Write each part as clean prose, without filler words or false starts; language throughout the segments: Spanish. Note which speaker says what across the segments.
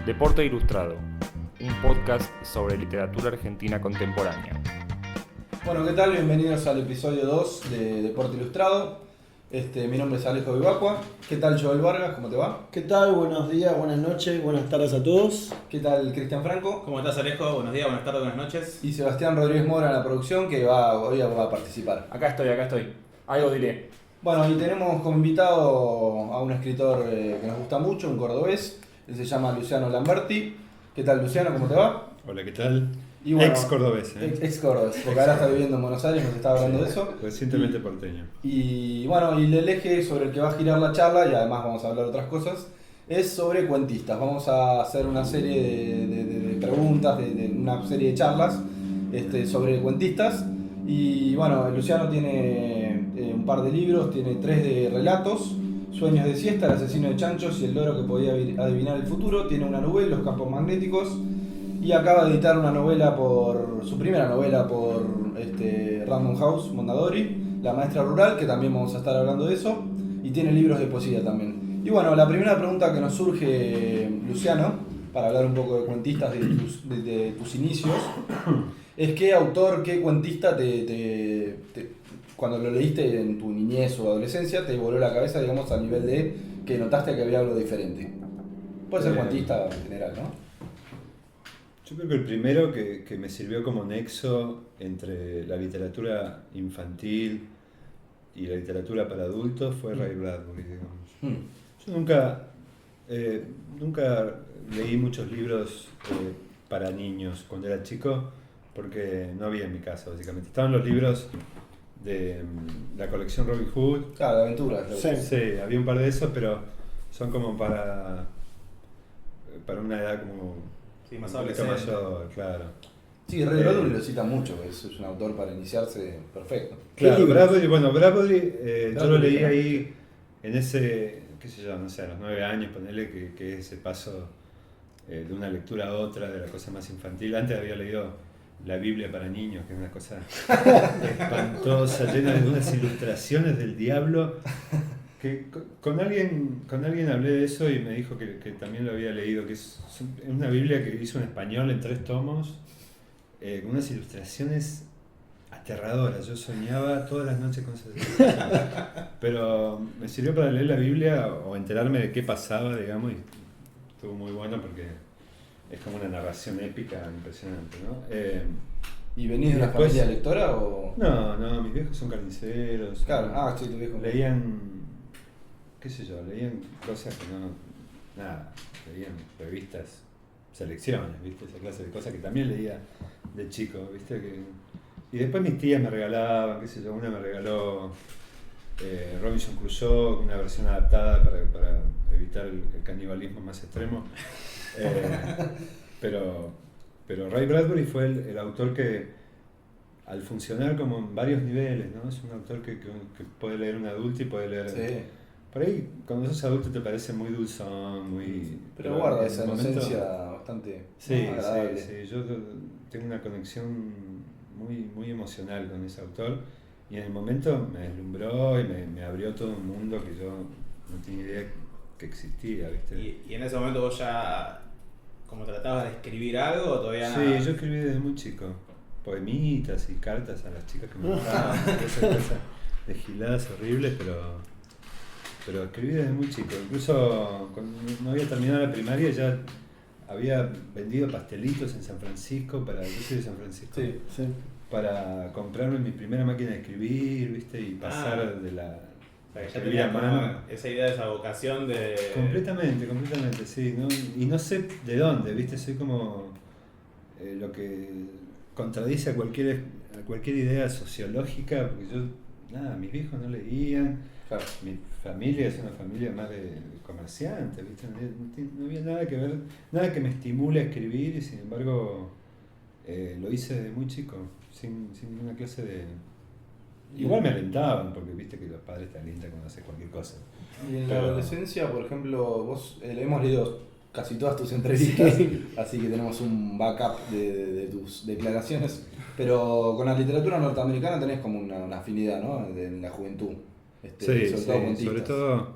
Speaker 1: Deporte Ilustrado, un podcast sobre literatura argentina contemporánea.
Speaker 2: Bueno, ¿qué tal? Bienvenidos al episodio 2 de Deporte Ilustrado. Mi nombre es Alejo Vivacqua. ¿Qué tal, Joel Vargas? ¿Cómo te va?
Speaker 3: ¿Qué tal? Buenos días, buenas noches, buenas tardes a todos.
Speaker 2: ¿Qué tal, Cristian Franco?
Speaker 4: ¿Cómo estás, Alejo? Buenos días, buenas tardes, buenas noches.
Speaker 2: Y Sebastián Rodríguez Mora en la producción, que hoy va a participar.
Speaker 1: Acá estoy. Algo diré.
Speaker 2: Bueno, y tenemos como invitado a un escritor que nos gusta mucho, un cordobés. Él se llama Luciano Lamberti. ¿Qué tal, Luciano? ¿Cómo te va?
Speaker 5: Hola, ¿qué tal?
Speaker 2: Y bueno,
Speaker 5: ex cordobés,
Speaker 2: Ex cordobés, porque ahora está viviendo en Buenos Aires, nos estaba hablando de eso.
Speaker 5: Recientemente porteño.
Speaker 2: Y bueno, y el eje sobre el que va a girar la charla, y además vamos a hablar de otras cosas, es sobre cuentistas. Vamos a hacer una serie de preguntas, de una serie de charlas sobre cuentistas. Y bueno, Luciano tiene un par de libros, tiene 3 de relatos: Sueños de siesta, El asesino de chanchos y El loro que podía adivinar el futuro. Tiene una novela, Los campos magnéticos. Y acaba de editar una novela su primera novela por Random House Mondadori, La maestra rural, que también vamos a estar hablando de eso. Y tiene libros de poesía también. Y bueno, la primera pregunta que nos surge, Luciano, para hablar un poco de cuentistas de tus inicios, es qué autor, qué cuentista cuando lo leíste en tu niñez o adolescencia te voló la cabeza, digamos, a nivel de que notaste que había algo diferente. Puede ser cuentista en general, ¿no?
Speaker 5: Yo creo que el primero que me sirvió como nexo entre la literatura infantil y la literatura para adultos fue Ray Bradbury, digamos. Yo nunca leí muchos libros para niños cuando era chico, porque no había en mi casa, básicamente. Estaban los libros de la colección Robin Hood.
Speaker 2: Claro, de aventuras.
Speaker 5: Sí, había un par de esos, pero son como para una edad como
Speaker 4: Sí, más
Speaker 5: un poquito
Speaker 4: adolescente.
Speaker 5: mayor, claro.
Speaker 2: Sí, Ray Bradbury lo cita mucho, es un autor para iniciarse perfecto.
Speaker 5: Claro, Bradbury, yo lo leí
Speaker 2: Bradbury,
Speaker 5: ahí en ese, qué sé yo, no sé, a los 9 años, ponerle que ese paso de una lectura a otra, de la cosa más infantil. Antes había leído la Biblia para niños, que es una cosa espantosa, llena de unas ilustraciones del diablo. Que con alguien hablé de eso y me dijo que también lo había leído, que es una Biblia que hizo en español en 3 tomos, con unas ilustraciones aterradoras. Yo soñaba todas las noches con esas ilustraciones. Pero me sirvió para leer la Biblia o enterarme de qué pasaba, digamos, y estuvo muy bueno porque es como una narración épica impresionante, ¿no?
Speaker 2: ¿Y venís de una
Speaker 5: Después-
Speaker 2: familia lectora o...?
Speaker 5: No, mis viejos son carniceros.
Speaker 2: Claro, sí, tu viejo.
Speaker 5: Leían, qué sé yo, leían cosas que leían revistas, selecciones, ¿viste? Esa clase de cosas que también leía de chico, ¿viste? Y después mis tías me regalaban, qué sé yo, una me regaló Robinson Crusoe, una versión adaptada para evitar el canibalismo más extremo. Pero Ray Bradbury fue el autor que, al funcionar como en varios niveles, ¿no? Es un autor que puede leer un adulto y puede leer...
Speaker 2: Sí,
Speaker 5: Por ahí, cuando sos adulto te parece muy dulzón, muy...
Speaker 2: pero guarda
Speaker 5: en
Speaker 2: esa
Speaker 5: el momento-
Speaker 2: inocencia bastante
Speaker 5: Sí,
Speaker 2: agradable.
Speaker 5: sí, yo tengo una conexión muy, muy emocional con ese autor y en el momento me deslumbró y me abrió todo un mundo que yo no tenía idea que existía, ¿viste?
Speaker 4: ¿Y en ese momento vos ya como tratabas de escribir algo o todavía
Speaker 5: Sí, yo escribí desde muy chico, poemitas y cartas a las chicas que me gustaban, esas cosas de giladas horribles, pero escribí desde muy chico. Incluso cuando no había terminado la primaria ya había vendido pastelitos en San Francisco, yo soy de San Francisco,
Speaker 2: Sí.
Speaker 3: Sí.
Speaker 5: para comprarme mi primera máquina de escribir, ¿viste? Y pasar de la...
Speaker 4: O sea, que ya
Speaker 5: escribir a
Speaker 4: tenías como
Speaker 5: mano.
Speaker 4: esa idea, esa vocación de...
Speaker 5: Completamente, sí, ¿no? Y no sé de dónde, ¿viste? Soy como lo que contradice a cualquier idea sociológica, porque mis viejos no leían,
Speaker 2: Claro.
Speaker 5: mi familia es una familia más de comerciantes, ¿viste? No había nada que ver, nada que me estimule a escribir y sin embargo lo hice desde muy chico, sin ninguna clase de... Igual me alentaban, porque viste que los padres te alientan cuando haces cualquier cosa.
Speaker 2: Y en la
Speaker 5: Pero-
Speaker 2: adolescencia, por ejemplo, vos hemos leído casi todas tus entrevistas, así que tenemos un backup de tus declaraciones, pero con la literatura norteamericana tenés como una afinidad, ¿no? En la juventud. Sobre todo cuentistas.
Speaker 5: sobre todo.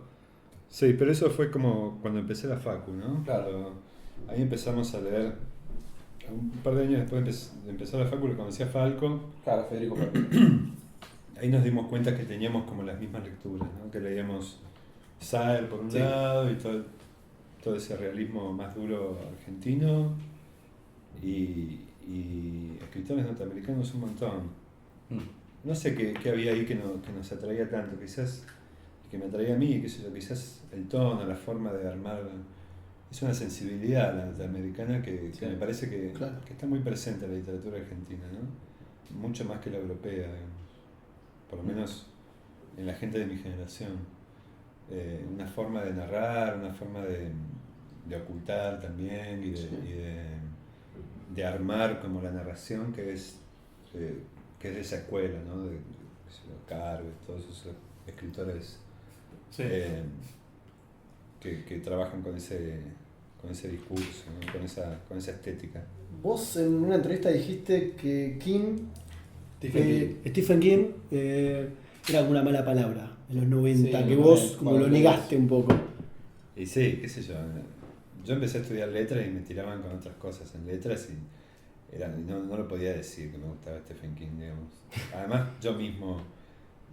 Speaker 5: Sí, pero eso fue como cuando empecé la facu, ¿no?
Speaker 2: Claro.
Speaker 5: ahí empezamos a leer, un par de años después de empezar la facu, conocí a Falco.
Speaker 2: Claro, Federico Falco.
Speaker 5: Ahí nos dimos cuenta que teníamos como las mismas lecturas, ¿no? Que leíamos Saer por un lado y todo ese realismo más duro argentino y escritores norteamericanos un montón. No sé qué había ahí que nos atraía tanto, quizás que me atraía a mí, qué sé yo, quizás el tono, la forma de armar. Es una sensibilidad la norteamericana que me parece que está muy presente en la literatura argentina, ¿no? Mucho más que la europea, digamos. Por lo menos en la gente de mi generación. Una forma de narrar, una forma de ocultar también y de armar como la narración que es de esa escuela, ¿no? De Carver, todos esos escritores que trabajan con ese discurso, ¿no? con esa estética.
Speaker 3: Vos en una entrevista dijiste que Stephen King era alguna mala palabra en los 90, que vos como lo negaste un poco.
Speaker 5: Y sí, qué sé yo. Yo empecé a estudiar letras y me tiraban con otras cosas en letras y no lo podía decir que me gustaba Stephen King, digamos. Además, yo mismo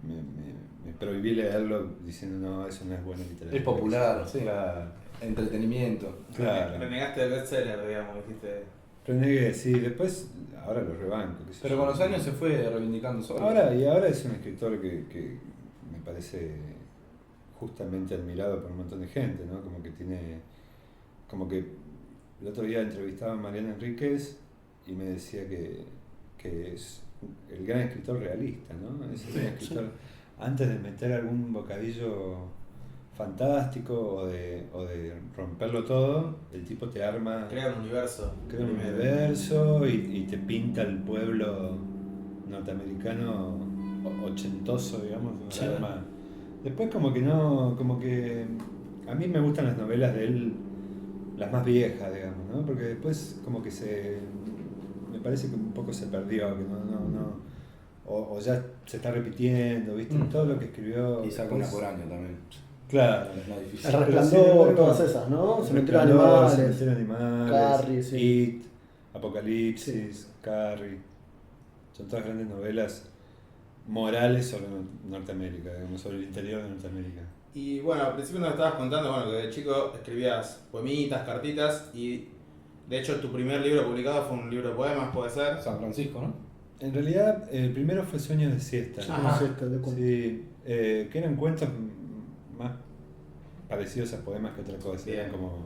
Speaker 5: me prohibí leerlo diciendo no, eso no es buena literatura.
Speaker 2: Es popular, sí.
Speaker 5: Claro.
Speaker 2: Entretenimiento.
Speaker 5: Claro.
Speaker 4: Renegaste del bestseller, digamos, dijiste.
Speaker 5: Renegué, sí, después, ahora lo rebanco. Qué sé
Speaker 2: Pero
Speaker 5: yo.
Speaker 2: con los años se fue reivindicando solo.
Speaker 5: Ahora es un escritor que me parece justamente admirado por un montón de gente, ¿no? Como que el otro día entrevistaba a Mariana Enríquez y me decía que es el gran escritor realista, ¿no? Es el gran escritor, antes de meter algún bocadillo fantástico o de romperlo todo, el tipo te arma...
Speaker 4: Crea un universo.
Speaker 5: Y te pinta el pueblo norteamericano ochentoso, digamos, de un arma. Después como que a mí me gustan las novelas de él, las más viejas, digamos, ¿no? Porque después como que me parece que un poco se perdió, que o ya se está repitiendo, ¿viste? Todo lo que escribió.
Speaker 2: Y saca una por año también.
Speaker 5: Claro.
Speaker 2: Es más difícil.
Speaker 3: El Resplandor, todas esas, ¿no? Cementerio de Animales, Carrie, sí.
Speaker 5: It, Apocalipsis, Carrie. Son todas grandes novelas morales sobre Norteamérica, digamos, sobre el interior de Norteamérica.
Speaker 4: Y bueno, al principio nos estabas contando, bueno, que de chico escribías poemitas, cartitas, y de hecho tu primer libro publicado fue un libro de poemas, ¿puede ser?
Speaker 2: San Francisco, ¿no?
Speaker 5: En realidad, el primero fue Sueños de Siesta. Sí, que eran cuentos más parecidos a poemas que otra cosa.
Speaker 4: Bien.
Speaker 5: Eran como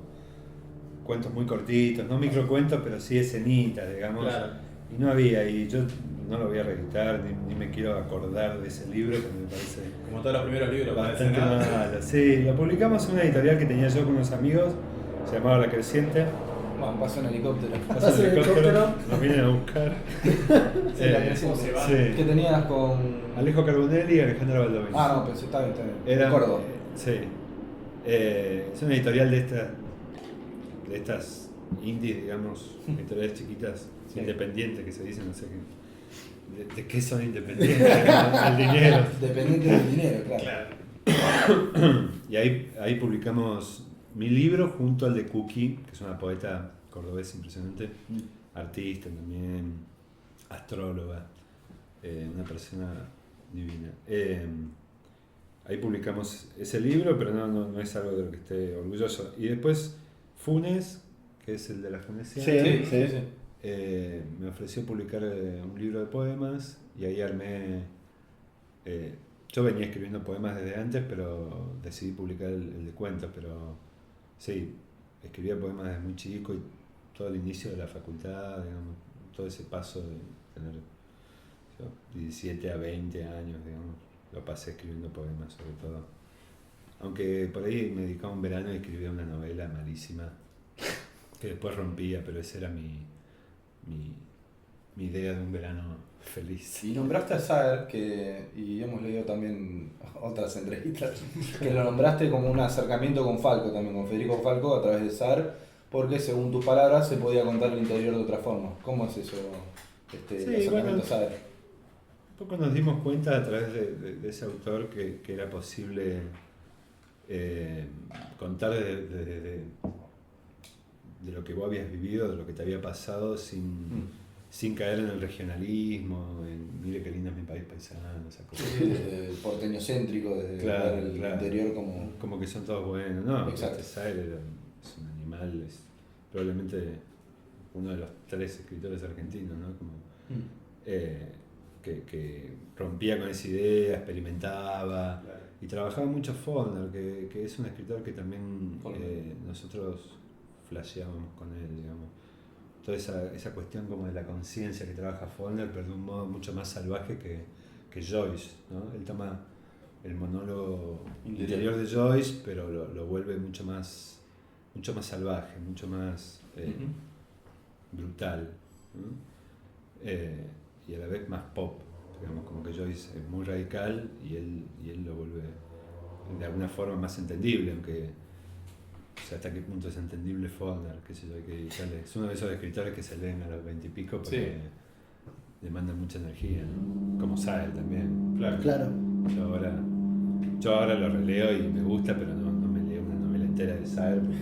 Speaker 5: cuentos muy cortitos, no microcuentos, pero sí escenitas, digamos.
Speaker 4: Claro.
Speaker 5: Y no había, y yo no lo voy a reeditar, ni me quiero acordar de ese libro, porque me parece
Speaker 4: Como todos los primeros libros,
Speaker 5: bastante
Speaker 4: parece, ¿no?
Speaker 5: malo. Sí, lo publicamos en una editorial que tenía yo con unos amigos, se llamaba La Creciente.
Speaker 2: Bueno, pasa en helicóptero.
Speaker 5: Pasa el helicóptero, nos vienen a buscar.
Speaker 2: Sí, La Creciente.
Speaker 5: Sí.
Speaker 2: ¿Qué tenías con...?
Speaker 5: Alejo Carbonelli y Alejandra Baldovino.
Speaker 2: Ah, no, pensé, está bien.
Speaker 5: Eran,
Speaker 2: Córdoba.
Speaker 5: sí. Es una editorial de estas indies, digamos, editoriales chiquitas, independientes que se dicen, no sé qué. ¿De qué son independientes? El dinero.
Speaker 2: Dependiente del dinero, claro.
Speaker 5: Y ahí publicamos mi libro junto al de Cookie, que es una poeta cordobesa impresionante, artista también, astróloga, una persona divina. Ahí publicamos ese libro, pero no es algo de lo que esté orgulloso. Y después Funes, que es el de la Fundación,
Speaker 2: Sí.
Speaker 5: me ofreció publicar un libro de poemas y ahí armé... yo venía escribiendo poemas desde antes, pero decidí publicar el de cuentos, pero sí, escribía poemas desde muy chico y todo el inicio de la facultad, digamos, todo ese paso de tener 17 a 20 años, digamos, lo pasé escribiendo poemas sobre todo. Aunque por ahí me dedicaba un verano y escribía una novela malísima, que después rompía, pero esa era mi idea de un verano feliz.
Speaker 2: Y nombraste a Saer, y hemos leído también otras entrevistas, que lo nombraste como un acercamiento con Falco también, con Federico Falco a través de Saer, porque según tus palabras se podía contar el interior de otra forma. ¿Cómo es eso, el acercamiento a Saer?
Speaker 5: Un poco nos dimos cuenta a través de ese autor que era posible contar de lo lo que vos habías vivido, de lo que te había pasado sin caer en el regionalismo, en mire qué lindo es mi país paisano, esa cosa.
Speaker 2: El porteño céntrico, de ver el interior
Speaker 5: como que son todos buenos. No,
Speaker 2: exacto.
Speaker 5: Sire es un animal, es probablemente uno de los 3 escritores argentinos, ¿no? Como, que rompía con esa idea, experimentaba y trabajaba mucho Faulkner, que es un escritor que también nosotros flasheábamos con él, digamos. Toda esa cuestión como de la conciencia que trabaja Faulkner, pero de un modo mucho más salvaje que Joyce, ¿no? Él toma el monólogo interior de Joyce, pero lo vuelve mucho más salvaje, mucho más brutal, ¿no? Y a la vez más pop, digamos, como que Joyce es muy radical y él lo vuelve de alguna forma más entendible, aunque o sea, hasta qué punto es entendible Faulkner, qué sé yo, hay que dedicarle. Es uno de esos escritores que se leen a los 20 y pico porque demandan mucha energía, ¿no? Como Sire también.
Speaker 3: Claro.
Speaker 5: Yo ahora lo releo y me gusta, pero no me leo una novela entera de Sire porque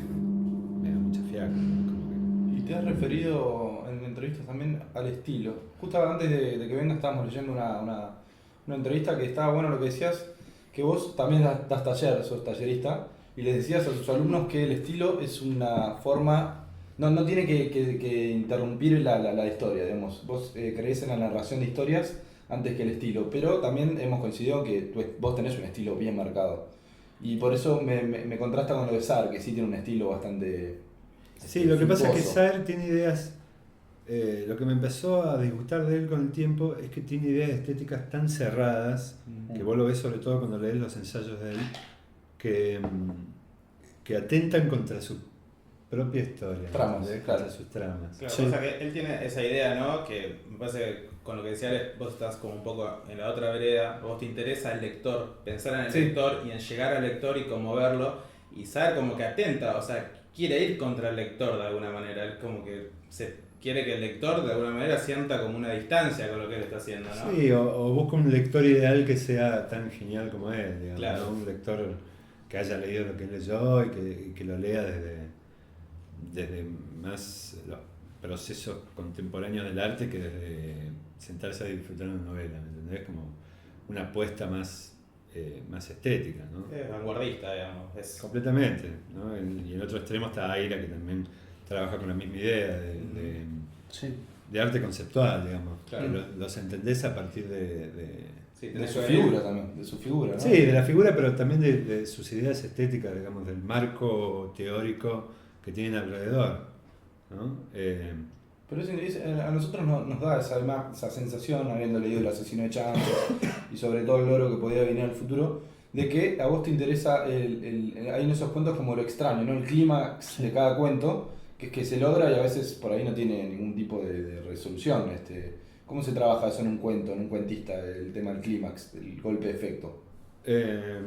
Speaker 5: me da mucha fiaca, ¿no? Como que...
Speaker 2: Y te has referido en entrevistas también al estilo. Justo antes de que venga estábamos leyendo una entrevista que estaba bueno lo que decías, que vos también das taller, sos tallerista, y les decías a sus alumnos que el estilo es una forma, no tiene que interrumpir la historia, digamos. Vos creés en la narración de historias antes que el estilo, pero también hemos coincidido que vos tenés un estilo bien marcado. Y por eso me contrasta con lo de Sar, que sí tiene un estilo bastante...
Speaker 5: Sí, lo que pasa es que
Speaker 2: suntuoso.
Speaker 5: Sire tiene ideas, lo que me empezó a disgustar de él con el tiempo es que tiene ideas estéticas tan cerradas, que vos lo ves sobre todo cuando lees los ensayos de él, que atentan contra su propia historia,
Speaker 2: Tramas,
Speaker 5: ¿no?
Speaker 2: claro.
Speaker 5: Contra sus tramas.
Speaker 4: Claro,
Speaker 3: Sí.
Speaker 4: pasa que él tiene esa idea, ¿no? Que me parece que con lo que decía Alex, vos estás como un poco en la otra vereda, vos te interesa el lector, pensar en el lector y en llegar al lector y conmoverlo, y saber como que atenta, o sea, quiere ir contra el lector de alguna manera, él como que quiere que el lector de alguna manera sienta como una distancia con lo que él está haciendo, ¿no?
Speaker 5: Sí, o busca un lector ideal que sea tan genial como él, digamos,
Speaker 4: Claro.
Speaker 5: ¿no? Un lector que haya leído lo que él leyó y que lo lea desde más los procesos contemporáneos del arte que desde sentarse a disfrutar una novela, ¿me entendés? Como una apuesta más estética, ¿no?
Speaker 4: Es vanguardista, digamos.
Speaker 5: Completamente, ¿no? Y en el otro extremo está Aira, que también trabaja con la misma idea de arte conceptual, digamos.
Speaker 4: Claro.
Speaker 5: Los entendés a partir de
Speaker 4: Sí,
Speaker 2: De
Speaker 4: tenés
Speaker 2: su
Speaker 4: que
Speaker 2: figura también, de su figura, ¿no?
Speaker 5: sí, de la figura, pero también de sus ideas estéticas, digamos, del marco teórico que tienen alrededor, ¿no?
Speaker 2: Pero a nosotros nos da esa sensación, habiendo leído El asesino de Chances y sobre todo el loro que podía venir al futuro, de que a vos te interesa, hay en esos cuentos como lo extraño, ¿no? El clímax de cada cuento, que es que se logra y a veces por ahí no tiene ningún tipo de resolución. ¿Cómo se trabaja eso en un cuento, en un cuentista, el tema del clímax, el golpe de efecto?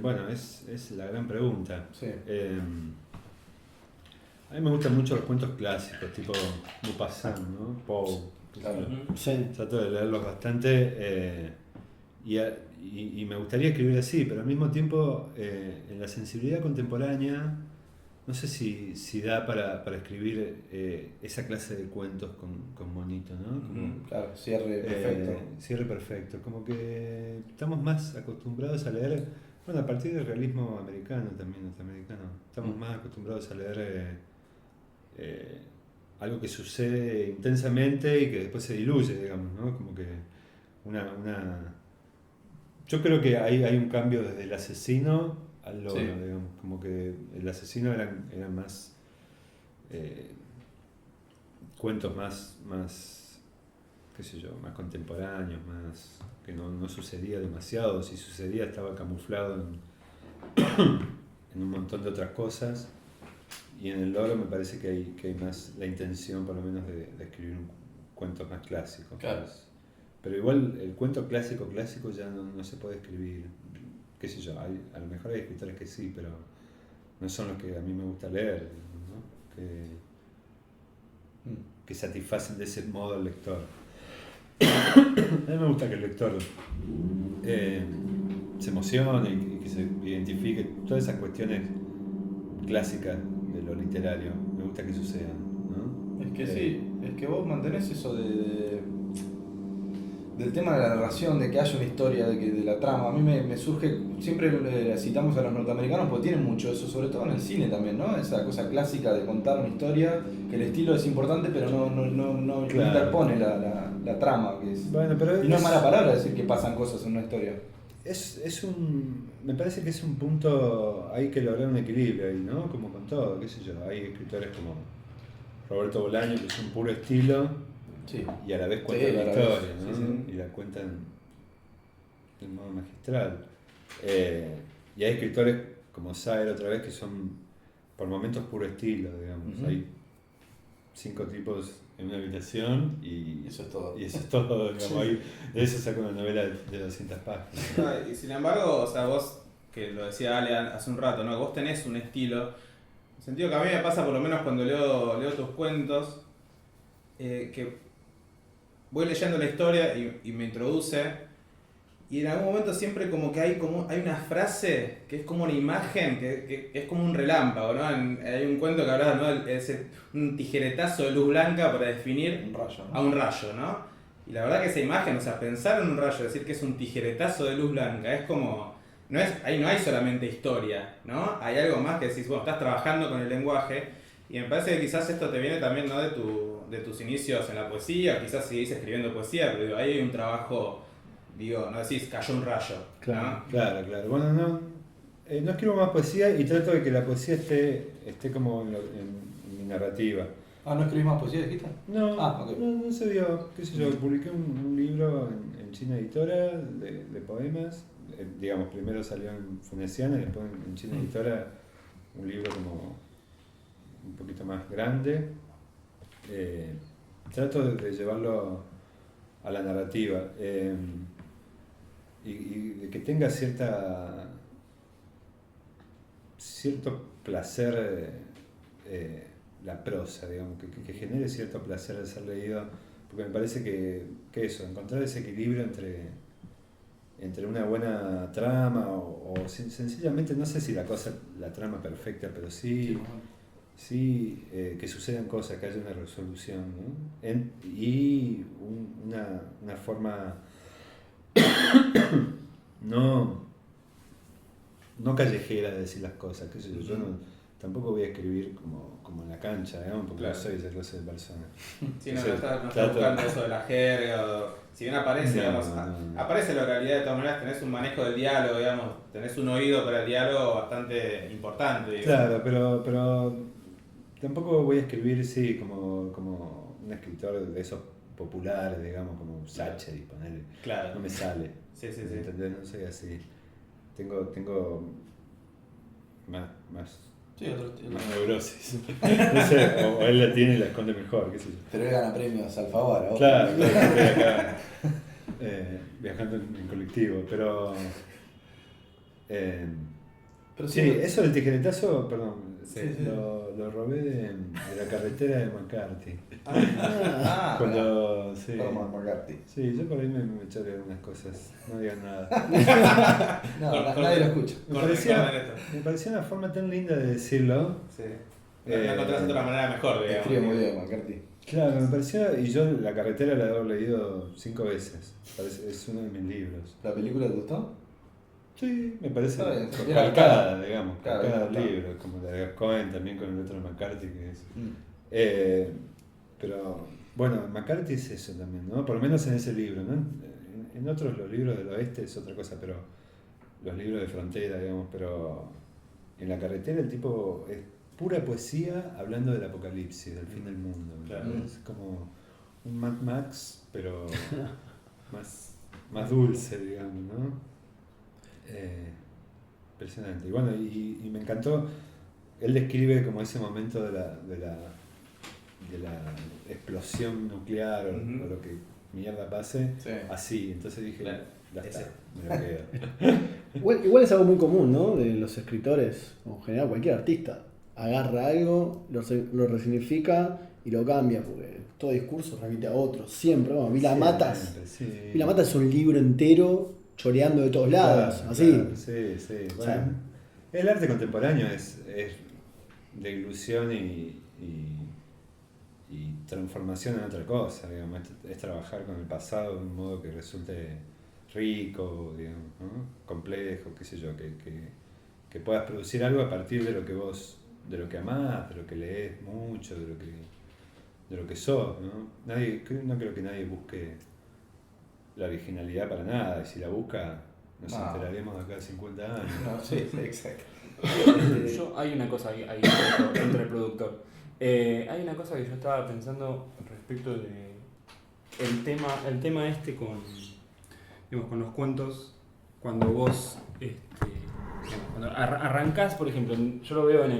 Speaker 5: Bueno, es la gran pregunta.
Speaker 2: Sí.
Speaker 5: A mí me gustan mucho los cuentos clásicos, tipo Maupassant, ¿no? Poe.
Speaker 2: Claro.
Speaker 3: Sí.
Speaker 5: Trato de leerlos bastante y me gustaría escribir así, pero al mismo tiempo en la sensibilidad contemporánea no sé si da para escribir esa clase de cuentos con monito, ¿no? Como,
Speaker 2: Claro, cierre perfecto.
Speaker 5: cierre perfecto. Como que estamos más acostumbrados a leer, bueno, a partir del realismo americano también, norteamericano, estamos más acostumbrados a leer algo que sucede intensamente y que después se diluye, digamos, ¿no? Como que yo creo que hay un cambio desde el asesino al loro, digamos, como que el asesino eran más cuentos más qué sé yo, más contemporáneos, más que no sucedía demasiado, si sucedía estaba camuflado en un montón de otras cosas, y en el loro me parece que hay más la intención por lo menos de escribir cuentos más clásicos.
Speaker 2: Claro.
Speaker 5: Pero igual el cuento clásico ya no se puede escribir, qué sé yo, a lo mejor hay escritores que sí, pero no son los que a mí me gusta leer, ¿no? Que satisfacen de ese modo al lector. A mí me gusta que el lector se emocione y que se identifique, todas esas cuestiones clásicas de lo literario, me gusta que sucedan, ¿no?
Speaker 2: Es que sí, es que vos mantenés eso del tema de la narración, de que haya una historia, de la trama. A mí me surge, siempre citamos a los norteamericanos porque tienen mucho eso, sobre todo en el cine también, ¿no? Esa cosa clásica de contar una historia, que el estilo es importante, pero no
Speaker 5: Claro.
Speaker 2: interpone la trama. Que es,
Speaker 5: Bueno, pero
Speaker 2: y no es mala palabra decir que pasan cosas en una historia.
Speaker 5: Me parece que es un punto, hay que lograr un equilibrio ahí, ¿no? Como con todo, qué sé yo, hay escritores como Roberto Bolaño que es un puro estilo
Speaker 2: Sí.
Speaker 5: y a la vez cuentan
Speaker 2: Sí,
Speaker 5: la
Speaker 2: a la
Speaker 5: historia,
Speaker 2: vez,
Speaker 5: ¿no?
Speaker 2: sí, sí.
Speaker 5: Y la cuentan de modo magistral. Y hay escritores como Saer otra vez que son por momentos puro estilo, digamos.
Speaker 2: Ujú.
Speaker 5: Hay 5 tipos en una habitación y
Speaker 2: Eso es todo.
Speaker 5: y eso es todo, digamos. Ahí, de eso saca una novela de 200 páginas.
Speaker 4: No, y sin embargo, o sea, vos, que lo decía Ale hace un rato, ¿no? Vos tenés un estilo, en el sentido que a mí me pasa por lo menos cuando leo tus cuentos, que voy leyendo la historia y me introduce, y en algún momento siempre como que hay una frase que es como una imagen, que es como un relámpago, ¿no? Hay un cuento que hablaba, ¿no? Un tijeretazo de luz blanca para definir
Speaker 2: Un rayo, ¿no?
Speaker 4: a un rayo, ¿no? Y la verdad que esa imagen, o sea, pensar en un rayo, decir que es un tijeretazo de luz blanca, es como, ahí no hay solamente historia, ¿no? Hay algo más que decís, bueno, estás trabajando con el lenguaje, y me parece que quizás esto te viene también, ¿no? De tus inicios en la poesía, quizás seguís escribiendo poesía, pero digo, ahí hay un trabajo, digo, no decís, cayó un rayo, ¿no?
Speaker 5: Claro. Bueno, no escribo más poesía y trato de que la poesía esté como en mi narrativa.
Speaker 2: Ah, ¿no escribís más poesía, dijiste?
Speaker 5: No,
Speaker 2: Ok.
Speaker 5: no se dio, qué sé yo, publiqué un libro en China Editora de poemas, digamos, primero salió en Funesiana y después en China Editora un libro como un poquito más grande. Trato de llevarlo a la narrativa y de que tenga cierto placer la prosa, digamos, que genere cierto placer al ser leído, porque me parece que eso, encontrar ese equilibrio entre una buena trama o sencillamente, no sé si la trama perfecta, pero sí que sucedan cosas, que haya una resolución, ¿no? Y una forma no callejera de decir las cosas, qué sé yo, yo tampoco voy a escribir como en la cancha, digamos, porque
Speaker 4: Claro.
Speaker 5: no soy esa clase de persona.
Speaker 4: Sí, no
Speaker 5: Sí,
Speaker 4: estás
Speaker 5: trato-
Speaker 4: buscando eso de la jerga, si bien aparece,
Speaker 5: No,
Speaker 4: digamos,
Speaker 5: no.
Speaker 4: aparece la oralidad de todas maneras, tenés un manejo del diálogo, digamos, tenés un oído para el diálogo bastante importante, digamos.
Speaker 5: Claro, pero tampoco voy a escribir, sí, como un escritor de esos populares, digamos, como Sacheri, ponele.
Speaker 4: Claro.
Speaker 5: No me sale.
Speaker 4: Sí.
Speaker 5: ¿Entendés? No soy así. Tengo más
Speaker 2: Sí, otro estilo.
Speaker 5: neurosis. No sé, o él la tiene y la esconde mejor, qué sé yo.
Speaker 2: Pero él gana premios Alfaguara. ¿vos?
Speaker 5: Claro, estoy acá viajando en colectivo, pero
Speaker 2: Pero
Speaker 5: sí, eso del tijeretazo, perdón,
Speaker 2: Sí.
Speaker 5: lo robé de la carretera de McCarthy.
Speaker 2: Ah,
Speaker 5: Cuando, sí.
Speaker 2: Cormac McCarthy.
Speaker 5: Sí, yo por ahí me echaré algunas cosas, no digan nada.
Speaker 2: No, nadie lo escucha.
Speaker 5: Me
Speaker 4: Corten esto.
Speaker 5: parecía una forma tan linda de decirlo.
Speaker 4: Sí. No encontrás otra manera mejor, digamos.
Speaker 2: Escribe muy bien McCarthy.
Speaker 5: Claro, me parecía, y yo La carretera la he leído 5 veces, es uno de mis libros.
Speaker 2: ¿La película te gustó?
Speaker 5: Sí, me parece
Speaker 2: Está bien,
Speaker 5: calcada, digamos,
Speaker 2: Claro,
Speaker 5: calcada
Speaker 2: claro.
Speaker 5: libro, como la de Gascoigne también con el otro de McCarthy que es.
Speaker 2: Mm.
Speaker 5: Pero bueno, McCarthy es eso también, ¿no? Por lo menos en ese libro, ¿no? En otros los libros del oeste es otra cosa, pero los libros de frontera, digamos, pero en La carretera el tipo es pura poesía hablando del apocalipsis, del fin del mundo.
Speaker 4: Claro.
Speaker 5: Es como un Mad Max, pero más dulce, digamos, ¿no? Impresionante. Y bueno, y me encantó, él describe como ese momento de la explosión nuclear o lo que mierda pase,
Speaker 2: Sí.
Speaker 5: así. Entonces dije,
Speaker 4: Claro,
Speaker 5: ya está,
Speaker 4: ese.
Speaker 5: me lo quedo.
Speaker 3: Igual es algo muy común, ¿no? De los escritores, o en general cualquier artista. Agarra algo, lo resignifica y lo cambia, porque todo discurso remite a otro. Siempre, bueno, Vila Matas.
Speaker 5: Siempre, sí.
Speaker 3: Vila Matas es un libro entero choreando de todos lados,
Speaker 5: Claro,
Speaker 3: así.
Speaker 5: claro, sí.
Speaker 3: O sea,
Speaker 5: Bueno, el arte contemporáneo es de ilusión y y transformación en otra cosa, digamos, es trabajar con el pasado de un modo que resulte rico, digamos, ¿no? Complejo, qué sé yo, que puedas producir algo a partir de lo que vos, de lo que amás, de lo que lees mucho, de lo que sos, ¿no? No creo que nadie busque la originalidad para nada, y si la busca nos enteraremos de acá a 50 años.
Speaker 2: No, sí, exacto.
Speaker 1: Hay una cosa ahí entre el productor. Hay una cosa que yo estaba pensando respecto de el tema este con los cuentos, cuando vos cuando arrancás, por ejemplo, yo lo veo en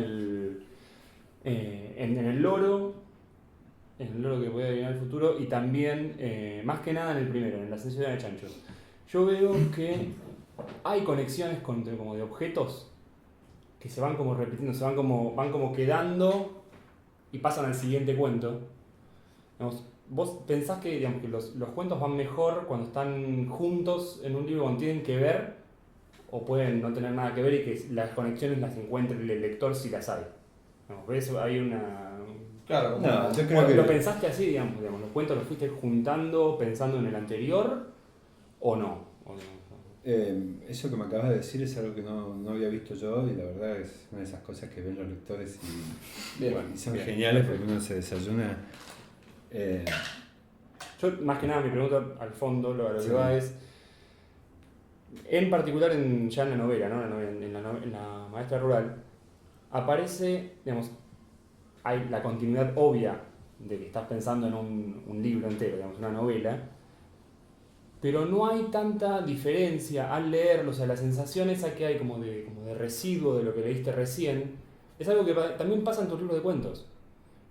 Speaker 1: el loro que puede adivinar el futuro, y también, más que nada en el primero, en la ascensión de Chancho. Yo veo que hay conexiones como de objetos que se van como repitiendo, van como quedando y pasan al siguiente cuento. Digamos, ¿vos pensás que, digamos, que los cuentos van mejor cuando están juntos en un libro, cuando tienen que ver, o pueden no tener nada que ver y que las conexiones las encuentre el lector si las hay? Digamos, ¿ves? Hay una...
Speaker 2: Claro,
Speaker 5: No, yo creo que...
Speaker 1: ¿Lo pensaste así, digamos, los cuentos los fuiste juntando pensando en el anterior o no?
Speaker 5: Eso que me acabas de decir es algo que no había visto yo, y la verdad es una de esas cosas que ven los lectores y son geniales porque uno se desayuna.
Speaker 1: Yo, más que nada, mi pregunta al fondo, lo que
Speaker 5: Sí.
Speaker 1: va es, en particular ya en la novela, ¿no? En la maestra rural, aparece, digamos, hay la continuidad obvia de que estás pensando en un libro entero, digamos, una novela, pero no hay tanta diferencia al leerlo, o sea, la sensación esa que hay como de residuo de lo que leíste recién, es algo que también pasa en tus libros de cuentos.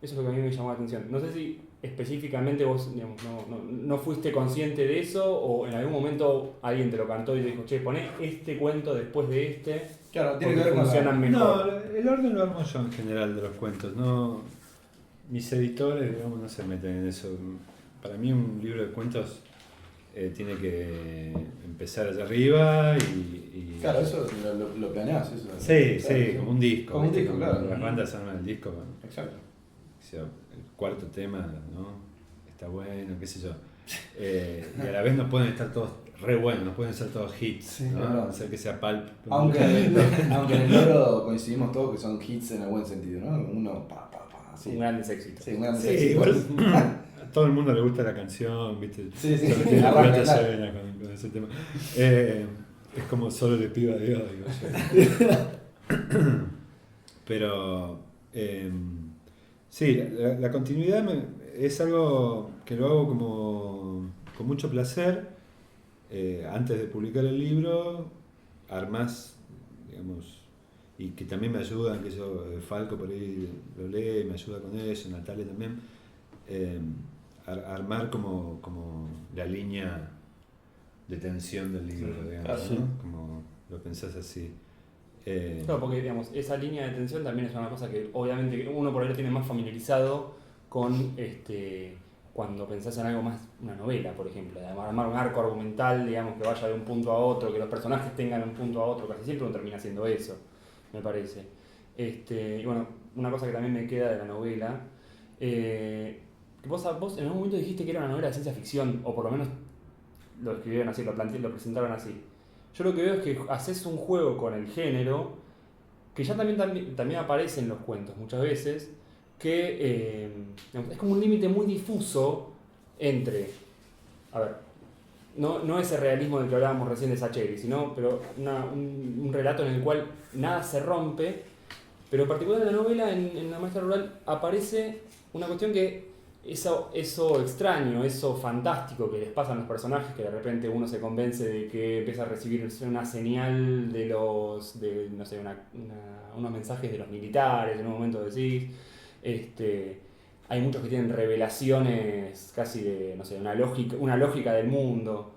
Speaker 1: Eso es lo que a mí me llamó la atención. No sé si específicamente vos, digamos, no fuiste consciente de eso, o en algún momento alguien te lo cantó y te dijo, che, poné este cuento después de este,
Speaker 2: Claro, tiene que
Speaker 1: porque
Speaker 2: ver con
Speaker 1: funcionan mejor.
Speaker 5: No, el orden lo armo yo en general de los cuentos. No, mis editores, digamos, no se meten en eso. Para mí un libro de cuentos tiene que empezar allá arriba y...
Speaker 2: Claro, eso lo planeás, eso.
Speaker 5: Sí,
Speaker 2: Claro,
Speaker 5: sí, como un disco.
Speaker 2: Como un
Speaker 5: ¿viste?
Speaker 2: disco, claro.
Speaker 5: Las bandas arman el disco, ¿no?
Speaker 2: Exacto.
Speaker 5: O sea, el cuarto tema, ¿no? Está bueno, qué sé yo. Y a la vez no pueden estar todos re buenos, no pueden ser todos hits,
Speaker 2: Sí,
Speaker 5: ¿no?
Speaker 2: claro.
Speaker 5: A no ser que sea Pulp.
Speaker 2: Aunque en el loro coincidimos todos que son hits en el buen sentido, ¿no? Uno así.
Speaker 1: Un gran éxito.
Speaker 2: Sí, un gran
Speaker 5: Sí,
Speaker 2: éxito.
Speaker 5: igual a todo el mundo le gusta la canción, ¿viste?
Speaker 2: Sí, sí,
Speaker 5: Solo
Speaker 2: sí,
Speaker 5: tiene
Speaker 2: arranca,
Speaker 5: cuenta
Speaker 2: claro.
Speaker 5: llena con ese tema. Es como solo le pido a Dios, digo yo. Pero sí, la continuidad es algo que lo hago como con mucho placer. Antes de publicar el libro, armás, digamos, y que también me ayudan, que yo, Falco por ahí lo lee, me ayuda con eso, Natalia también, armar como la línea de tensión del libro, digamos, ¿no? Como lo pensás así.
Speaker 1: Claro, porque digamos, esa línea de tensión también es una cosa que obviamente uno por ahí lo tiene más familiarizado con cuando pensás en algo más, una novela, por ejemplo, de armar un arco argumental, digamos, que vaya de un punto a otro, que los personajes tengan un punto a otro, casi siempre uno termina haciendo eso, me parece. Y bueno, una cosa que también me queda de la novela, que vos en algún momento dijiste que era una novela de ciencia ficción, o por lo menos lo escribieron así, lo presentaron así. Yo lo que veo es que haces un juego con el género, que ya también aparece en los cuentos muchas veces, que es como un límite muy difuso entre, a ver, no ese realismo del que hablábamos recién de Sacheri, sino pero un relato en el cual nada se rompe, pero en particular en la novela, en La Maestra Rural, aparece una cuestión que eso extraño, eso fantástico que les pasa a los personajes, que de repente uno se convence de que empieza a recibir una señal no sé, unos mensajes de los militares, en un momento decís, hay muchos que tienen revelaciones casi de, no sé, una lógica del mundo.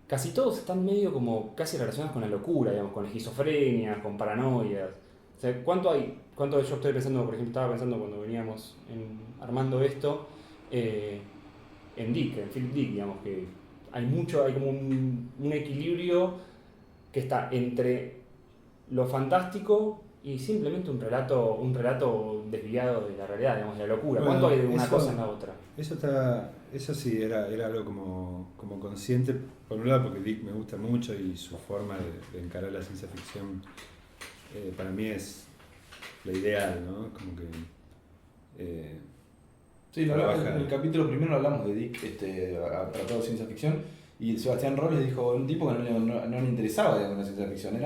Speaker 1: Casi todos están medio como casi relacionados con la locura, digamos, con esquizofrenia, con paranoias. O sea, ¿cuánto yo estoy pensando, por ejemplo, estaba pensando cuando veníamos armando esto, en Philip Dick, digamos, que hay como un equilibrio que está entre lo fantástico y simplemente un relato desviado de la realidad, digamos, de la locura.
Speaker 5: Bueno,
Speaker 1: ¿Cuánto hay de una
Speaker 5: eso-
Speaker 1: cosa en la otra?
Speaker 5: Eso sí, era algo como consciente, por un lado porque Dick me gusta mucho y su forma de encarar la ciencia ficción para mí es la ideal, ¿no? Como que...
Speaker 2: Sí,
Speaker 5: trabaja.
Speaker 2: en el capítulo primero hablamos de Dick, tratado de ciencia ficción, y Sebastián Robles dijo un tipo que no le interesaba, digamos, la ciencia ficción,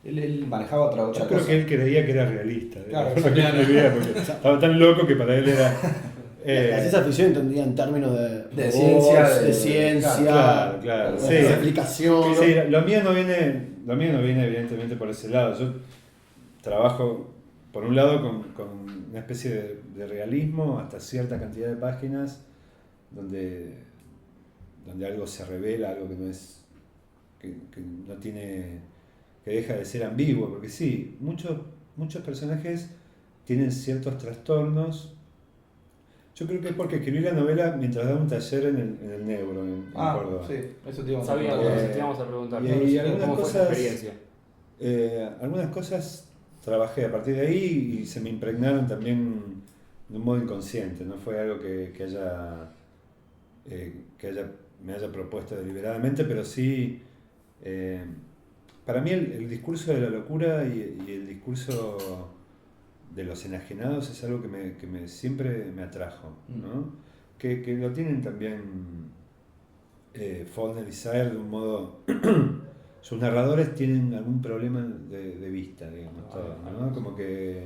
Speaker 2: él manejaba otra
Speaker 5: Yo
Speaker 2: cosa.
Speaker 5: creo que él creía que era realista,
Speaker 2: Claro,
Speaker 5: la forma que escribía, porque estaba tan loco que para él era...
Speaker 3: La ciencia ficción entendía en términos de robots,
Speaker 2: ciencia,
Speaker 3: de ciencia,
Speaker 5: Claro,
Speaker 3: de
Speaker 5: sí.
Speaker 3: aplicación.
Speaker 5: Sí, lo mío no viene evidentemente por ese lado. Yo trabajo, por un lado, con una especie de realismo hasta cierta cantidad de páginas donde algo se revela, algo que no es, que no tiene, que deja de ser ambiguo, porque sí, muchos personajes tienen ciertos trastornos. Yo creo que es porque escribí la novela mientras daba un taller en el Neuro, en Córdoba.
Speaker 2: Sí, eso te íbamos a
Speaker 1: Sabíamos,
Speaker 2: preguntar.
Speaker 1: te íbamos a preguntar.
Speaker 5: y hay algunas
Speaker 1: ¿Cómo fue esa
Speaker 5: cosas-
Speaker 1: experiencia?
Speaker 5: Algunas cosas trabajé a partir de ahí y se me impregnaron también de un modo inconsciente, no fue algo que me haya propuesto deliberadamente, pero sí, para mí el discurso de la locura y el discurso de los enajenados es algo que siempre me atrajo, ¿no? Que lo tienen también Faulkner y Sayre de un modo... Sus narradores tienen algún problema de vista, digamos, todos, ¿no? Como que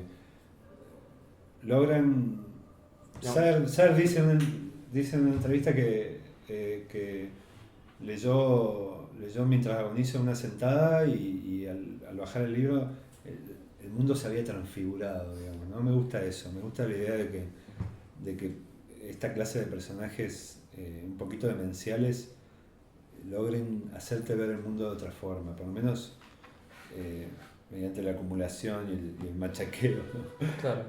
Speaker 5: logran... Sayre dice en una entrevista que leyó mientras agoniza una sentada y al bajar el libro el mundo se había transfigurado, digamos, ¿no? Me gusta eso, me gusta la idea de que esta clase de personajes un poquito demenciales logren hacerte ver el mundo de otra forma, por lo menos mediante la acumulación y el machaqueo, ¿no?
Speaker 1: Claro.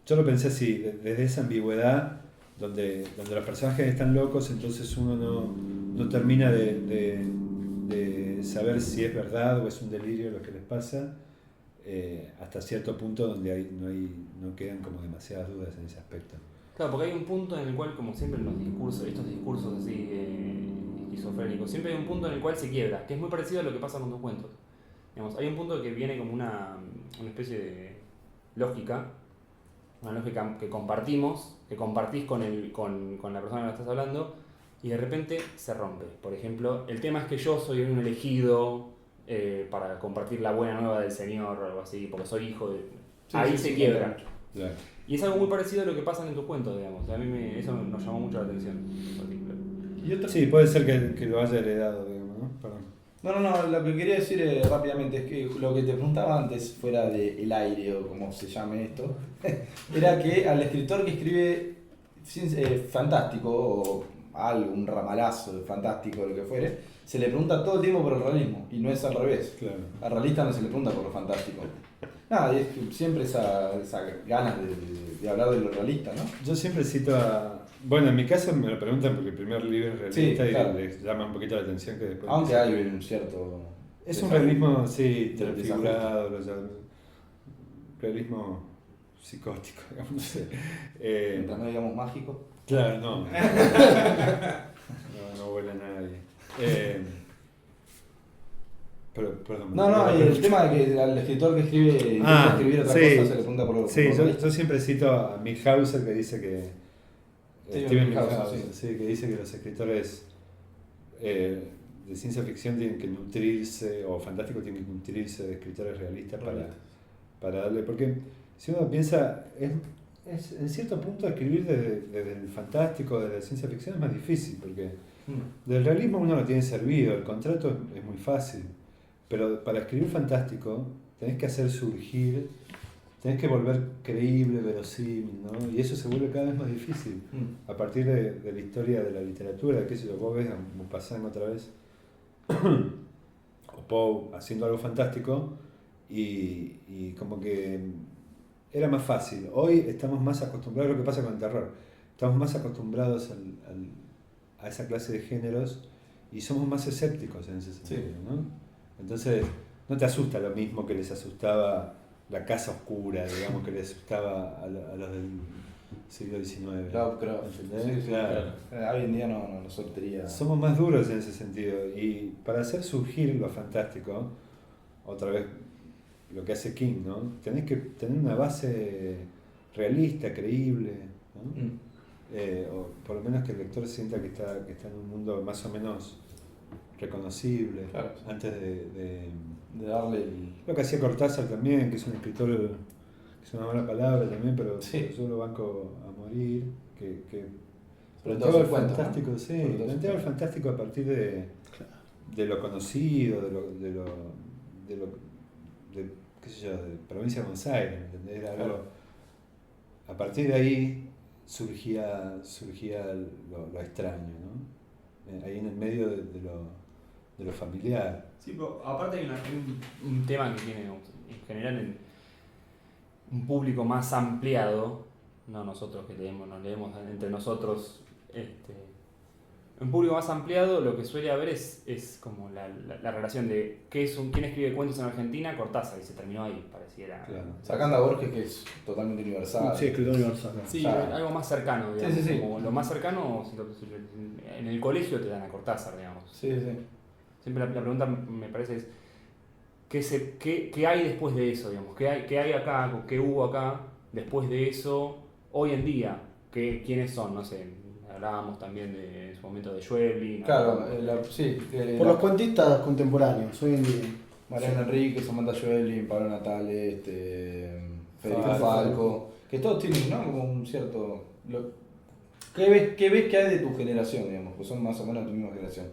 Speaker 5: Yo lo pensé así, desde esa ambigüedad, donde los personajes están locos, entonces uno no termina de saber si es verdad o es un delirio lo que les pasa, hasta cierto punto donde no quedan como demasiadas dudas en ese aspecto.
Speaker 1: Claro, porque hay un punto en el cual, como siempre en los discursos, estos discursos así esquizofrénicos, siempre hay un punto en el cual se quiebra, que es muy parecido a lo que pasa con tus cuentos. Digamos, hay un punto que viene como una especie de lógica, una lógica que compartimos, que compartís con la persona que estás hablando, y de repente se rompe. Por ejemplo, el tema es que yo soy un elegido para compartir la buena nueva del Señor o algo así, porque soy hijo de...
Speaker 2: Sí,
Speaker 1: Ahí
Speaker 2: sí,
Speaker 1: se
Speaker 2: sí,
Speaker 1: quiebra.
Speaker 5: Claro.
Speaker 1: Y es algo muy parecido a lo que pasa en tus cuentos, digamos. A mí eso nos llamó mucho la atención, en particular.
Speaker 2: Y otra-
Speaker 5: Sí, puede ser que lo haya heredado, digamos, ¿no? Perdón.
Speaker 2: No, lo que quería decir rápidamente es que lo que te preguntaba antes, fuera del aire o como se llame esto, era que al escritor que escribe fantástico o algo, un ramalazo de fantástico, lo que fuere, se le pregunta todo el tiempo por el realismo y no es al revés.
Speaker 5: Claro.
Speaker 2: Al realista no se le pregunta por lo fantástico. Nada, y es que siempre esa ganas de hablar de lo realista, ¿no?
Speaker 5: Yo siempre cito a... Bueno, en mi caso me lo preguntan porque el primer libro es realista
Speaker 2: Sí, claro.
Speaker 5: y les llama un poquito la atención que después...
Speaker 2: Aunque hay un cierto...
Speaker 5: Es un realismo, sí,
Speaker 2: del
Speaker 5: transfigurado, realismo psicótico, digamos, no sé.
Speaker 2: Mientras no digamos mágico.
Speaker 5: Claro, no. No vuela nadie. Perdón.
Speaker 2: No, y el tema de que al escritor que escribe intenta escribir otra
Speaker 5: sí.
Speaker 2: cosa se le pregunta por lo
Speaker 5: Sí,
Speaker 2: por lo realista.
Speaker 5: yo siempre cito a Milhauser que dice que...
Speaker 2: Steven
Speaker 5: Milhauser,
Speaker 2: Milhauser,
Speaker 5: sí, que dice que los escritores de ciencia ficción tienen que nutrirse, o fantástico tienen que nutrirse de escritores realistas para darle... Porque si uno piensa, es en cierto punto escribir desde el fantástico, desde la ciencia ficción es más difícil, porque del realismo uno lo tiene servido, el contrato es muy fácil, pero para escribir fantástico tenés que hacer surgir, tenés que volver creíble, verosímil, ¿no? Y eso se vuelve cada vez más difícil a partir de la historia de la literatura, qué sé yo, vos ves a Maupassant otra vez, o Poe haciendo algo fantástico y como que era más fácil. Hoy estamos más acostumbrados a lo que pasa con el terror, estamos más acostumbrados a esa clase de géneros y somos más escépticos en ese sentido, ¿no? Entonces, no te asusta lo mismo que les asustaba la casa oscura, digamos, que les asustaba a los del siglo XIX.
Speaker 2: Lovecraft.
Speaker 5: ¿Entendés?
Speaker 2: Sí,
Speaker 5: Claro.
Speaker 2: Hoy en día no sortería.
Speaker 5: Somos más duros en ese sentido. Y para hacer surgir lo fantástico, otra vez lo que hace King, ¿no? Tenés que tener una base realista, creíble, ¿no? O por lo menos que el lector sienta que está en un mundo más o menos reconocible,
Speaker 2: Claro.
Speaker 5: antes de
Speaker 2: darle el...
Speaker 5: Lo que hacía Cortázar también, que es un escritor, que es una mala palabra también, pero
Speaker 2: Sí.
Speaker 5: yo lo banco a morir, que
Speaker 2: Sobre todo
Speaker 5: planteaba
Speaker 2: sus
Speaker 5: el
Speaker 2: cuentos,
Speaker 5: fantástico,
Speaker 2: ¿no?
Speaker 5: sí,
Speaker 2: Sobre todo sus
Speaker 5: planteaba el
Speaker 2: cuentos.
Speaker 5: fantástico a partir de lo conocido, de qué sé yo, de provincia de Buenos Aires, ¿entendés? Era algo,
Speaker 2: Claro.
Speaker 5: a partir de ahí surgía lo extraño, ¿no? Ahí en el medio de lo familiar.
Speaker 1: Sí, pero aparte hay un tema que tiene en general un público más ampliado, no nosotros que nos leemos entre nosotros, un público más ampliado lo que suele haber es como la relación de quién escribe cuentos en Argentina, Cortázar, y se terminó ahí, pareciera.
Speaker 5: Claro.
Speaker 2: Sacando a Borges, que es totalmente universal.
Speaker 3: Sí, escritor universal.
Speaker 1: Sí,
Speaker 2: Claro.
Speaker 1: algo más cercano, digamos.
Speaker 2: Sí, sí, sí.
Speaker 1: Como lo más cercano, en el colegio te dan a Cortázar, digamos.
Speaker 2: Sí, sí.
Speaker 1: Siempre la pregunta me parece es, ¿qué hay después de eso, digamos? ¿Qué hay acá, o qué hubo acá después de eso hoy en día? ¿Quiénes son? No sé, hablábamos también en su momento de Schweblin.
Speaker 2: Claro, sí.
Speaker 3: Por los cuentistas contemporáneos, hoy en día.
Speaker 2: Mariano Enrique, Samantha Schweblin, Pablo Natale, Federico Falco, que todos tienen, ¿no? Como un cierto... ¿Qué ves que hay de tu generación, digamos? Pues son más o menos de tu misma generación.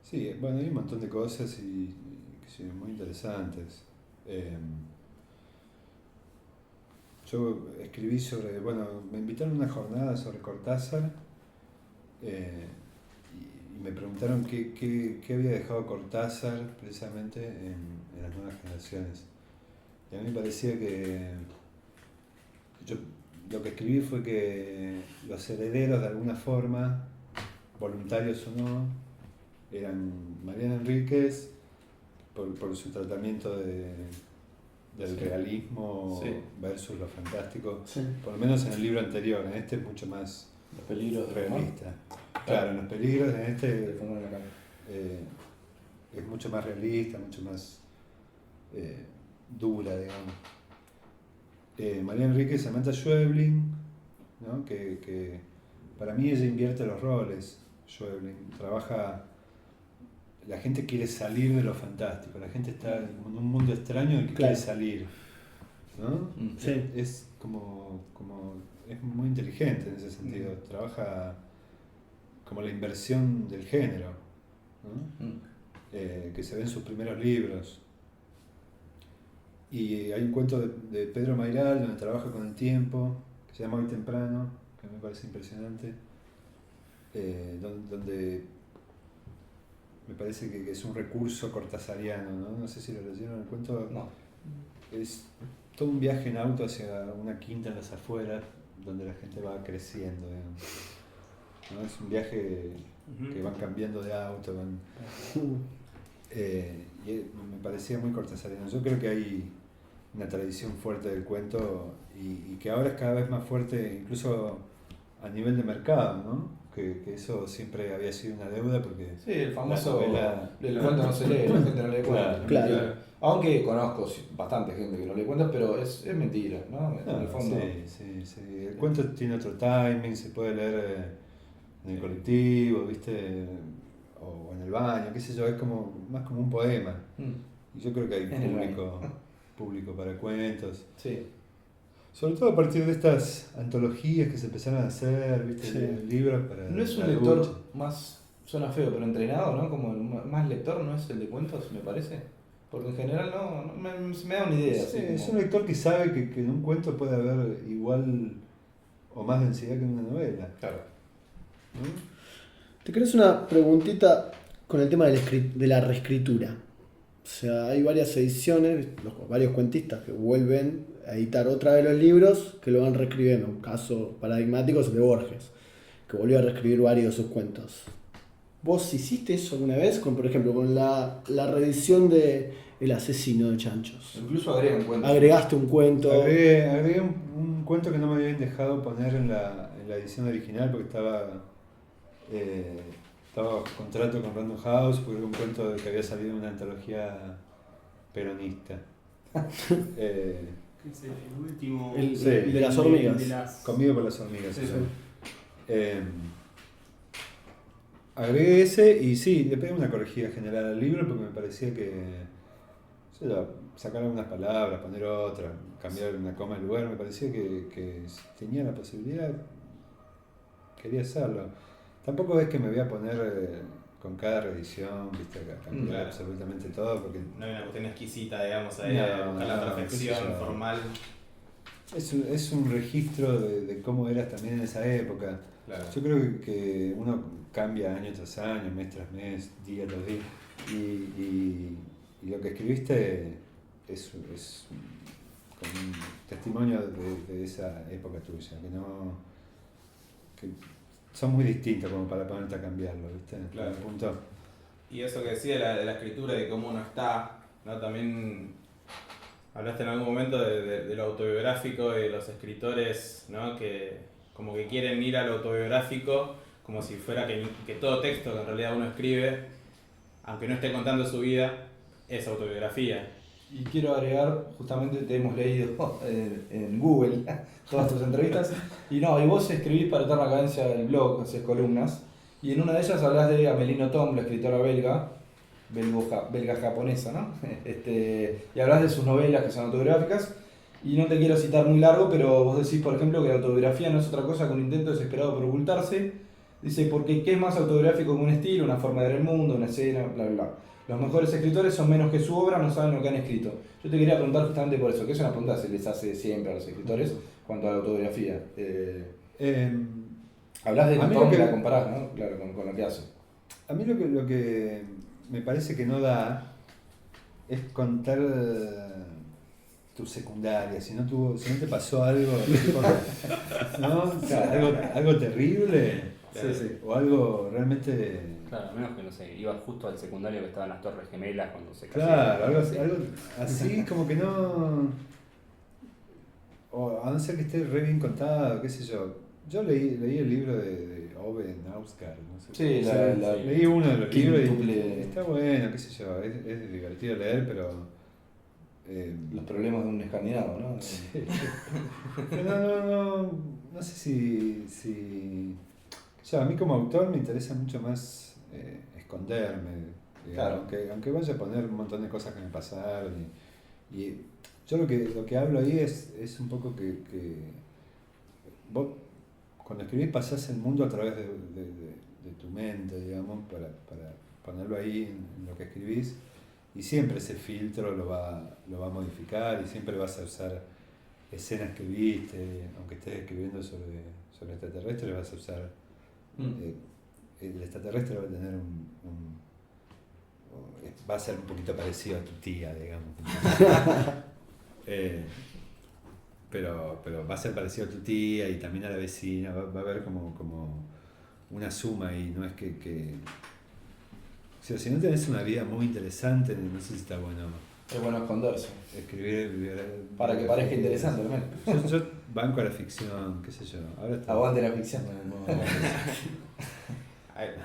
Speaker 5: Sí, bueno, hay un montón de cosas y que sí, muy interesantes. Yo escribí me invitaron a una jornada sobre Cortázar y me preguntaron qué había dejado Cortázar precisamente en las nuevas generaciones. Y a mí me parecía que yo lo que escribí fue que los herederos de alguna forma, voluntarios o no, eran Mariano Enríquez por su tratamiento del realismo
Speaker 2: Sí.
Speaker 5: versus lo fantástico,
Speaker 3: Sí.
Speaker 5: por lo menos en el libro anterior. En este es mucho más
Speaker 2: Los peligros de
Speaker 5: realista. Claro, en los peligros, en
Speaker 2: de
Speaker 5: este
Speaker 2: fumar en la cama.
Speaker 5: es mucho más realista, mucho más dura, digamos. María Enrique Samantha Schweblin, ¿no? que para mí ella invierte los roles. Schweblin trabaja, la gente quiere salir de lo fantástico, la gente está en un mundo extraño del que
Speaker 3: Claro.
Speaker 5: quiere salir, ¿no?
Speaker 3: Sí.
Speaker 5: Es es muy inteligente en ese sentido, trabaja como la inversión del género, ¿no? Que se ve en sus primeros libros. Y hay un cuento de Pedro Mairal donde trabaja con el tiempo, que se llama Hoy Temprano, que me parece impresionante, donde me parece que es un recurso cortasariano, ¿no? No sé si lo leyeron, el cuento
Speaker 2: No.
Speaker 5: es todo un viaje en auto hacia una quinta en las afueras, donde la gente va creciendo, digamos, ¿no? Es un viaje que van cambiando de auto, y me parecía muy cortasariano. Yo creo que hay una tradición fuerte del cuento y que ahora es cada vez más fuerte, incluso a nivel de mercado, ¿no? Que eso siempre había sido una deuda porque
Speaker 2: Sí, el famoso...
Speaker 5: la novela-
Speaker 2: El cuento no se lee, la gente no lee cuentos.
Speaker 3: Claro.
Speaker 2: Aunque conozco bastante gente que no lee cuentos, pero es mentira, ¿no? En el fondo...
Speaker 5: Sí. El cuento tiene otro timing, se puede leer en el colectivo, ¿viste? O en el baño, qué sé yo, es más como un poema.
Speaker 2: Mm,
Speaker 5: Y yo creo que hay
Speaker 2: En el
Speaker 5: público para cuentos.
Speaker 2: sí.
Speaker 5: Sobre todo a partir de estas antologías que se empezaron a hacer, ¿viste?
Speaker 3: Sí.
Speaker 5: Libros para
Speaker 2: No es un
Speaker 5: la
Speaker 2: lector
Speaker 5: ducha.
Speaker 2: más... Suena feo, pero entrenado, ¿no? Como más lector, ¿no es el de cuentos, me parece? Porque en general no me da una idea.
Speaker 5: Sí,
Speaker 2: así
Speaker 5: es
Speaker 2: como-
Speaker 5: un lector que sabe que en un cuento puede haber igual o más densidad que en una novela,
Speaker 2: Claro.
Speaker 5: ¿no?
Speaker 3: Te querés una preguntita con el tema de la reescritura. O sea, hay varias ediciones, varios cuentistas que vuelven a editar otra vez los libros que lo van reescribiendo. Un caso paradigmático es el de Borges, que volvió a reescribir varios de sus cuentos. ¿Vos hiciste eso alguna vez? Con, por ejemplo, con la reedición de El asesino de chanchos.
Speaker 2: Incluso agregan cuentos.
Speaker 3: Agregaste un cuento.
Speaker 5: Agregué un cuento que no me habían dejado poner en la edición original porque estaba bajo contrato con Random House, porque era un cuento que había salido en una antología peronista.
Speaker 1: Es el último.
Speaker 3: El
Speaker 5: Sí.
Speaker 3: de las hormigas.
Speaker 5: Comido por las hormigas.
Speaker 2: Sí,
Speaker 5: sí.
Speaker 2: sí.
Speaker 5: Agregué ese y sí, le pegué una corregida general al libro porque me parecía que sacar algunas palabras, poner otras, cambiar una coma en lugar, me parecía que si tenía la posibilidad, quería hacerlo. Tampoco es que me voy a poner con cada reedición, viste, a cambiar
Speaker 4: Claro.
Speaker 5: absolutamente todo, porque
Speaker 4: No hay una cuestión exquisita, digamos, ahí,
Speaker 5: No,
Speaker 4: de buscar la
Speaker 5: no,
Speaker 4: perfección
Speaker 5: qué sé yo.
Speaker 4: formal.
Speaker 5: es un registro de cómo eras también en esa época.
Speaker 4: Claro.
Speaker 5: Yo creo que uno cambia año tras año, mes tras mes, día tras día, y lo que escribiste es como un testimonio de esa época tuya, que son muy distintos como para ponerte a cambiarlo, ¿viste?
Speaker 4: Claro.
Speaker 5: En algún punto.
Speaker 4: Y eso que decía de la escritura, de cómo uno está, ¿no? También hablaste en algún momento de lo autobiográfico y de los escritores, ¿no? Que como que quieren ir a lo autobiográfico como si fuera que todo texto que en realidad uno escribe, aunque no esté contando su vida, es autobiografía.
Speaker 2: Y quiero agregar, justamente te hemos leído en Google todas tus entrevistas, y vos escribís para Eterna Cadencia del blog, haces columnas, y en una de ellas hablas de Amelino Tom, la escritora belga-japonesa, ¿no? Y hablas de sus novelas que son autobiográficas, y no te quiero citar muy largo, pero vos decís, por ejemplo, que la autobiografía no es otra cosa que un intento desesperado por ocultarse. Dice, porque ¿qué es más autobiográfico que un estilo, una forma de ver el mundo, una escena, bla, bla, bla? Los mejores escritores son menos que su obra, no saben lo que han escrito. Yo te quería preguntar justamente por eso, que es una pregunta que se les hace siempre a los escritores cuanto a la autobiografía. Hablas de
Speaker 5: A mí
Speaker 2: Tom
Speaker 5: lo que-
Speaker 2: y la comparás, ¿no? Claro, con lo que hace.
Speaker 5: A mí lo que me parece que no da es contar tu secundaria, si no te pasó algo, tipo, ¿no? Algo terrible, o algo realmente...
Speaker 1: Claro, a menos que no sé, iba justo al secundario que estaban las Torres Gemelas cuando se
Speaker 5: Claro,
Speaker 1: casaron.
Speaker 5: algo así como que no... O a no ser que esté re bien contado, qué sé yo. Yo leí el libro de Ove Nausgaard, no sé.
Speaker 2: Sí,
Speaker 5: Leí uno de los libros y
Speaker 2: quíntuple-
Speaker 5: está bueno, qué sé yo, es divertido leer, pero...
Speaker 2: Los problemas de un escandinavo, ¿no?
Speaker 5: sí. Pero no sé si a mí como autor me interesa mucho más esconderme, digamos,
Speaker 2: Claro.
Speaker 5: aunque vaya a poner un montón de cosas que me pasaron y yo lo que hablo ahí es un poco que vos cuando escribís pasás el mundo a través de tu mente, digamos, para ponerlo ahí en lo que escribís, y siempre ese filtro lo va a modificar y siempre vas a usar escenas que viste, aunque estés escribiendo sobre extraterrestres, vas a usar el extraterrestre va a tener va a ser un poquito parecido a tu tía, digamos. Pero va a ser parecido a tu tía y también a la vecina, va a haber como una suma y no es que o sea, si no tenés una vida muy interesante, no sé si está bueno
Speaker 2: Es bueno esconderse.
Speaker 5: escribir.
Speaker 2: Para que parezca interesante también.
Speaker 5: Yo banco a la ficción, qué sé yo. Ahora está.
Speaker 2: Aguante la ficción.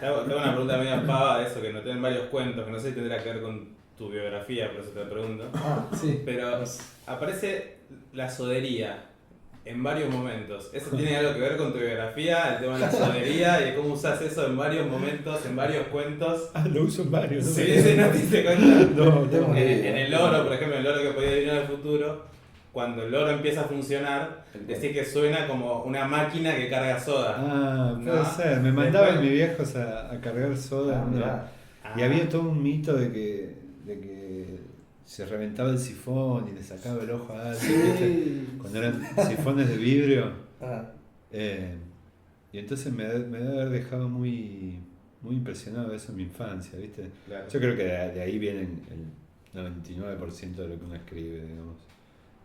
Speaker 4: Te hago una pregunta medio pava de eso, que noté en varios cuentos, que no sé si tendrá que ver con tu biografía, por eso te lo pregunto.
Speaker 2: Sí.
Speaker 4: Pero aparece la sodería en varios momentos. ¿Eso tiene algo que ver con tu biografía? El tema de la sodería y de cómo usas eso en varios momentos, en varios cuentos.
Speaker 5: Lo uso en varios.
Speaker 4: Sí, no te diste cuenta.
Speaker 5: No.
Speaker 4: En el loro, por ejemplo, el loro que podía venir en el futuro, cuando el loro empieza a funcionar, decís que suena como una máquina que carga soda.
Speaker 5: Ah, puede
Speaker 4: No.
Speaker 5: ser. Me mandaban
Speaker 4: Después-
Speaker 5: mis viejos a cargar soda. ¿no?
Speaker 2: Mirá.
Speaker 5: Y había todo un mito de que se reventaba el sifón y le sacaba el ojo a alguien, ¿viste? Cuando eran sifones de vidrio. Y entonces me debe haber dejado muy, muy impresionado eso en mi infancia, ¿viste?
Speaker 4: Claro.
Speaker 5: Yo creo que de ahí viene el 99% de lo que uno escribe, digamos,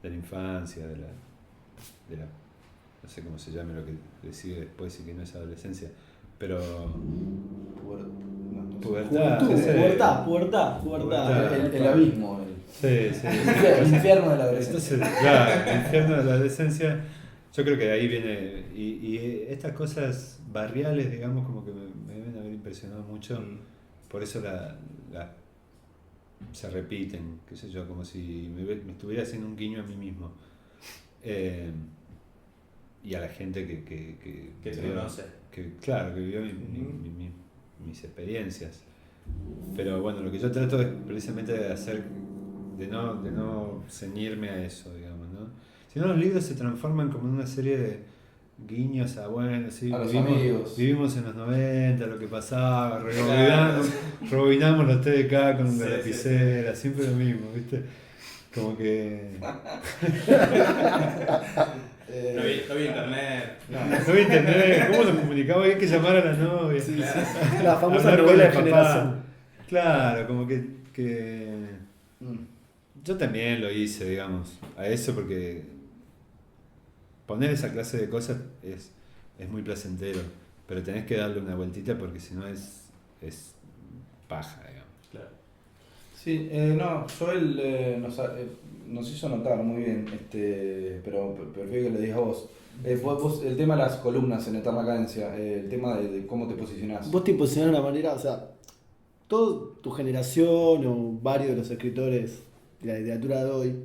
Speaker 5: de la infancia, de la no sé cómo se llame lo que le sigue después y que no es adolescencia, pero Pubertad,
Speaker 3: Juventud,
Speaker 5: sí.
Speaker 3: pubertad.
Speaker 2: El abismo,
Speaker 5: Sí, sí.
Speaker 2: el infierno de la adolescencia.
Speaker 5: Entonces, claro, el infierno de la adolescencia, yo creo que de ahí viene. Y estas cosas barriales, digamos, como que me deben haber impresionado mucho. Por eso se repiten, qué sé yo, como si me estuviera haciendo un guiño a mí mismo. Y a la gente que
Speaker 4: te
Speaker 5: veo,
Speaker 4: conoce.
Speaker 5: Claro, que vivió mis experiencias. Pero bueno, lo que yo trato es precisamente de hacer, de no ceñirme a eso, digamos, ¿no? Si no, los libros se transforman como en una serie de guiños a, bueno, sí,
Speaker 2: A los amigos.
Speaker 5: vivimos en los 90, lo que pasaba, rebobinamos los TDK con la lapicera, siempre lo mismo, ¿viste? Como que...
Speaker 4: No vi internet.
Speaker 5: No internet, ¿cómo nos comunicamos? Hay que llamar a la novia.
Speaker 3: Sí, la famosa
Speaker 5: Hablar con
Speaker 3: novela de
Speaker 5: el papá.
Speaker 3: generación.
Speaker 5: Claro, como que yo también lo hice, digamos, a eso porque poner esa clase de cosas es muy placentero, pero tenés que darle una vueltita porque si no es paja, digamos.
Speaker 4: Claro.
Speaker 2: Sí, no, Joel nos hizo notar muy bien, pero prefiero que le digas vos. Vos, el tema de las columnas en Eterna Cadencia, el tema de cómo te posicionás.
Speaker 3: Vos te posicionás de una manera, o sea, toda tu generación o varios de los escritores de la literatura de hoy,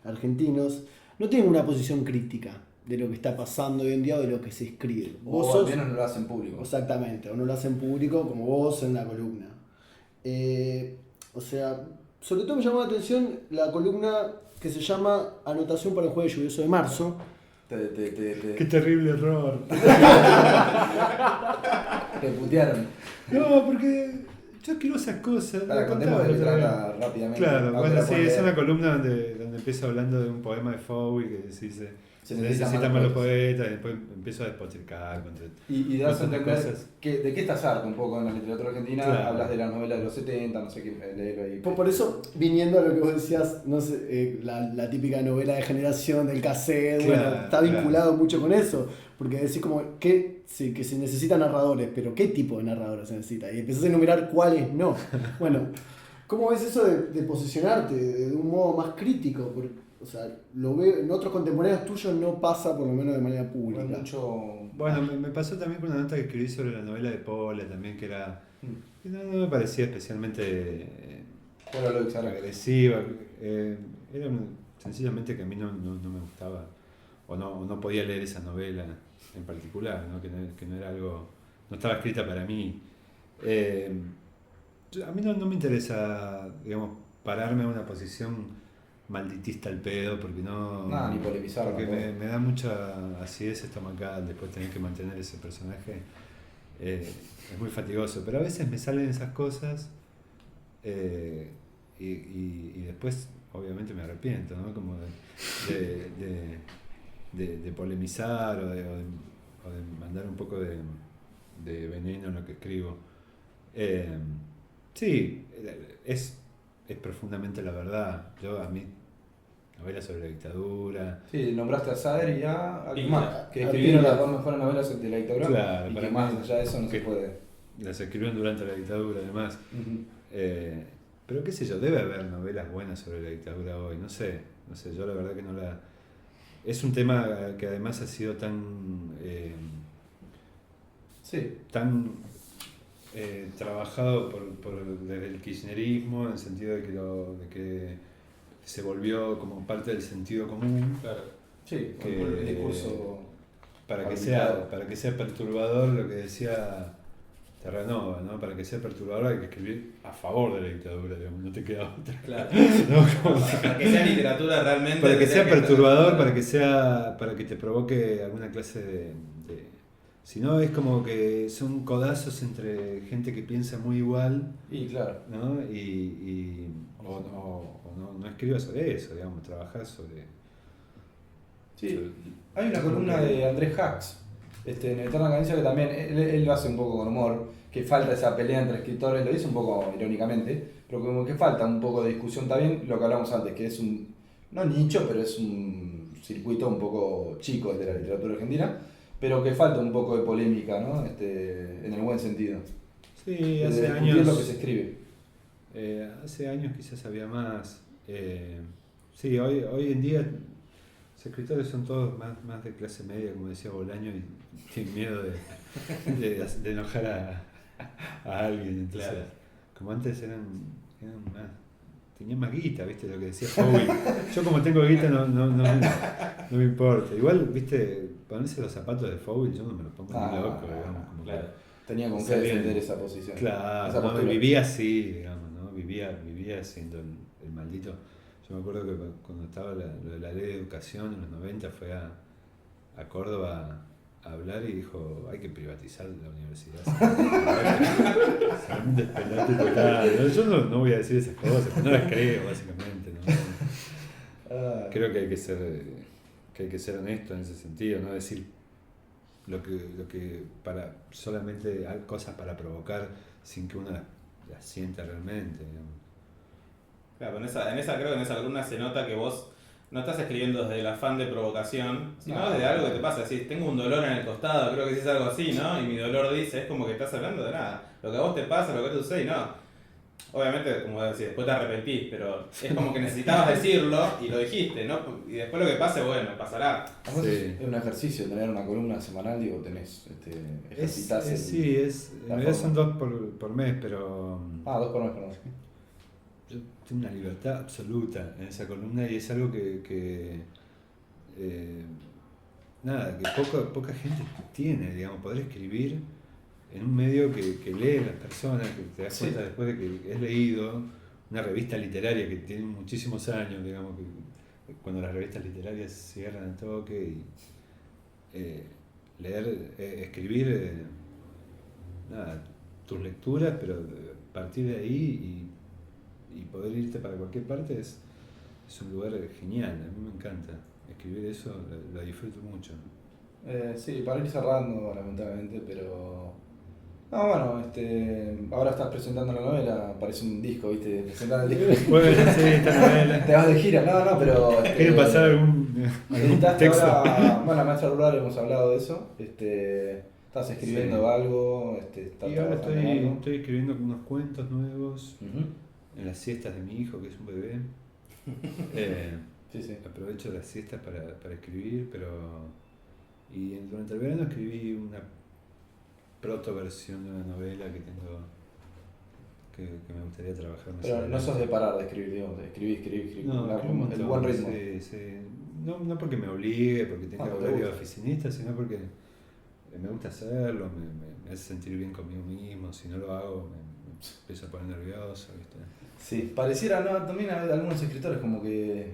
Speaker 3: argentinos, no tienen una posición crítica de lo que está pasando hoy en día o de lo que se escribe.
Speaker 2: O al menos no lo hacen público.
Speaker 3: Exactamente, o no lo hacen público como vos en la columna. O sea, sobre todo me llamó la atención la columna que se llama Anotación para el jueves lluvioso de marzo.
Speaker 5: Qué terrible error.
Speaker 2: Te putearon.
Speaker 5: No, porque yo quiero esas cosas.
Speaker 2: Para contemos de qué trata rápidamente.
Speaker 5: Claro, bueno, sí, es
Speaker 2: una
Speaker 5: una columna donde empiezo hablando de un poema de Foucault que dice
Speaker 2: se
Speaker 5: se
Speaker 2: necesitan
Speaker 5: necesitan
Speaker 2: malos
Speaker 5: malos poetas y después empiezo a despotricar contra
Speaker 2: y das a
Speaker 5: montón de
Speaker 2: entender
Speaker 5: cosas.
Speaker 2: de qué estás harto un poco en la literatura argentina.
Speaker 5: Claro.
Speaker 2: Hablas de las novelas de los 70, no sé qué, léelo ahí.
Speaker 3: Por eso, viniendo a lo que vos decías, no sé, la típica novela de generación del cassette,
Speaker 5: Claro,
Speaker 3: bueno, está vinculado mucho con eso, porque decís como que se necesitan narradores, pero ¿qué tipo de narradores se necesita? Y empezás a enumerar cuáles no. Bueno, ¿cómo ves eso de posicionarte de un modo más crítico? Porque, o sea, lo veo en otros contemporáneos tuyos no pasa por lo menos de manera pública.
Speaker 5: Bueno, me pasó también con una nota que escribí sobre la novela de Pola también, que no me parecía especialmente agresiva. Era sencillamente que a mí no me gustaba o no podía leer esa novela en particular, ¿no? Que no era algo, no estaba escrita para mí. A mí no me interesa, digamos, pararme a una posición malditista al pedo, porque
Speaker 2: ni polemizar.
Speaker 5: porque me da mucha acidez estomacal después tener que mantener ese personaje. Es muy fatigoso, pero a veces me salen esas cosas y después obviamente me arrepiento, ¿no? Como de polemizar o de mandar un poco de veneno en lo que escribo. Sí, es profundamente la verdad. A mí, novelas sobre la dictadura.
Speaker 2: Sí, nombraste a Sader y a Alcumar, que
Speaker 3: a
Speaker 2: escribieron
Speaker 3: Piñera.
Speaker 2: las dos mejores novelas de la dictadura.
Speaker 5: Claro,
Speaker 2: y
Speaker 5: para
Speaker 2: que
Speaker 5: mí
Speaker 2: más allá de eso no se
Speaker 5: que-
Speaker 2: puede.
Speaker 5: Las escribieron durante la dictadura, además.
Speaker 2: Ujú.
Speaker 5: Pero qué sé yo, debe haber novelas buenas sobre la dictadura hoy. No sé, yo la verdad que no la... Es un tema que además ha sido tan
Speaker 2: Sí.
Speaker 5: trabajado desde el kirchnerismo, en el sentido de que se volvió como parte del sentido común.
Speaker 4: Claro.
Speaker 2: Sí,
Speaker 5: Que-
Speaker 2: el discurso.
Speaker 5: Para que
Speaker 2: arbitrado.
Speaker 5: sea perturbador, lo que decía Terranova, ¿no? Para que sea perturbador hay que escribir a favor de la dictadura, digamos, no te queda otra.
Speaker 4: Claro.
Speaker 5: ¿No? Como-
Speaker 4: Para que sea literatura realmente.
Speaker 5: para que sea
Speaker 4: tendría
Speaker 5: perturbador,
Speaker 4: estar-
Speaker 5: para que te provoque alguna clase de... Si no, es como que son codazos entre gente que piensa muy igual,
Speaker 2: Y claro.
Speaker 5: ¿no? O no escribas sobre eso, digamos, trabajar sobre...
Speaker 2: Sí. Hay una columna de Andrés Hacks en Eterna Cadencia que también él lo hace un poco con humor, que falta esa pelea entre escritores, lo dice un poco irónicamente, pero como que falta un poco de discusión también, lo que hablamos antes, que es no nicho, pero es un circuito un poco chico de la literatura argentina, pero que falta un poco de polémica, ¿no? En el buen sentido.
Speaker 5: Sí,
Speaker 2: de
Speaker 5: hace
Speaker 2: discutir
Speaker 5: años.
Speaker 2: lo que se escribe.
Speaker 5: Hace años quizás había más. Sí, hoy en día los escritores son todos más de clase media, como decía Bolaño, y tienen miedo de enojar a alguien. Entonces,
Speaker 4: Claro.
Speaker 5: como antes eran más. Tenían más guita, ¿viste? Lo que decía Fowell. Yo, como tengo guita, no me importa. Igual, ¿viste? Ponerse los zapatos de Fowell, yo no me los pongo ni loco, digamos. Como
Speaker 4: Claro.
Speaker 2: Tenía con qué
Speaker 5: Está bien.
Speaker 2: defender esa posición.
Speaker 5: Claro,
Speaker 2: esa
Speaker 5: no,
Speaker 2: postura.
Speaker 5: vivía así, digamos, ¿no? Vivía siendo el maldito. Yo me acuerdo que cuando estaba lo de la ley de educación en los 90 fue a Córdoba a hablar y dijo, hay que privatizar la universidad. Se un despelote total. ¿No? Yo no voy a decir esas cosas, no las creo, básicamente. ¿No? Creo que hay que ser honesto en ese sentido, no decir lo que para solamente hay cosas para provocar sin que uno las sienta realmente, digamos.
Speaker 4: Claro, creo que en esa columna se nota que vos no estás escribiendo desde el afán de provocación, sino desde algo que te pasa. Decís, tengo un dolor en el costado, creo que es algo así, ¿no? Y mi dolor dice, es como que estás hablando de nada. Lo que a vos te pasa, lo que te sucede, y no. Obviamente, como decís, después te arrepentís, pero es como que necesitabas decirlo y lo dijiste, ¿no? Y después lo que pase, bueno, pasará.
Speaker 2: Además,
Speaker 5: Sí.
Speaker 2: es un ejercicio tener una columna semanal, digo, tenés ejercitas el-
Speaker 5: Sí, en
Speaker 2: la
Speaker 5: realidad son
Speaker 2: forma.
Speaker 5: 2 por mes, pero
Speaker 2: 2 por mes, perdón.
Speaker 5: yo tengo una libertad absoluta en esa columna y es algo que nada, que poca gente tiene, digamos, poder escribir en un medio que lee las personas, que te das
Speaker 2: Sí.
Speaker 5: cuenta después de que es leído, una revista literaria que tiene muchísimos años, digamos, que cuando las revistas literarias cierran el toque y leer, escribir, nada, tus lecturas, pero partir de ahí y poder irte para cualquier parte es un lugar genial, a mí me encanta. Escribir eso lo disfruto mucho.
Speaker 2: Sí, para ir cerrando, lamentablemente, pero... No, bueno, ahora estás presentando la novela, parece un disco, ¿viste? Presentar el disco.
Speaker 5: Bueno, sí, esta novela.
Speaker 2: Te vas de gira, no, pero...
Speaker 5: ¿Quieren pasar algún
Speaker 2: Editaste
Speaker 5: texto?
Speaker 2: ahora, bueno, la maestra rural hemos hablado de eso, estás escribiendo
Speaker 5: Sí.
Speaker 2: algo, estás
Speaker 5: Y ahora
Speaker 2: trabajando en algo.
Speaker 5: estoy escribiendo unos cuentos nuevos
Speaker 2: Ujú.
Speaker 5: en las siestas de mi hijo, que es un bebé.
Speaker 2: Sí, sí.
Speaker 5: Aprovecho las siestas para escribir, y durante el verano escribí una proto-versión de una novela que tengo que me gustaría trabajar más
Speaker 2: Pero no
Speaker 5: adelante.
Speaker 2: sos de parar de escribir, digamos, de escribir,
Speaker 5: No,
Speaker 2: el
Speaker 5: escribo un montón,
Speaker 2: buen ritmo.
Speaker 5: sí, sí. No porque me obligue, porque tenga
Speaker 2: No, te
Speaker 5: horario de
Speaker 2: gusta.
Speaker 5: oficinista, sino porque me gusta hacerlo, me hace sentir bien conmigo mismo. Si no lo hago, me empiezo a poner nervioso, ¿viste?
Speaker 2: Sí, pareciera, ¿no? También hay algunos escritores como que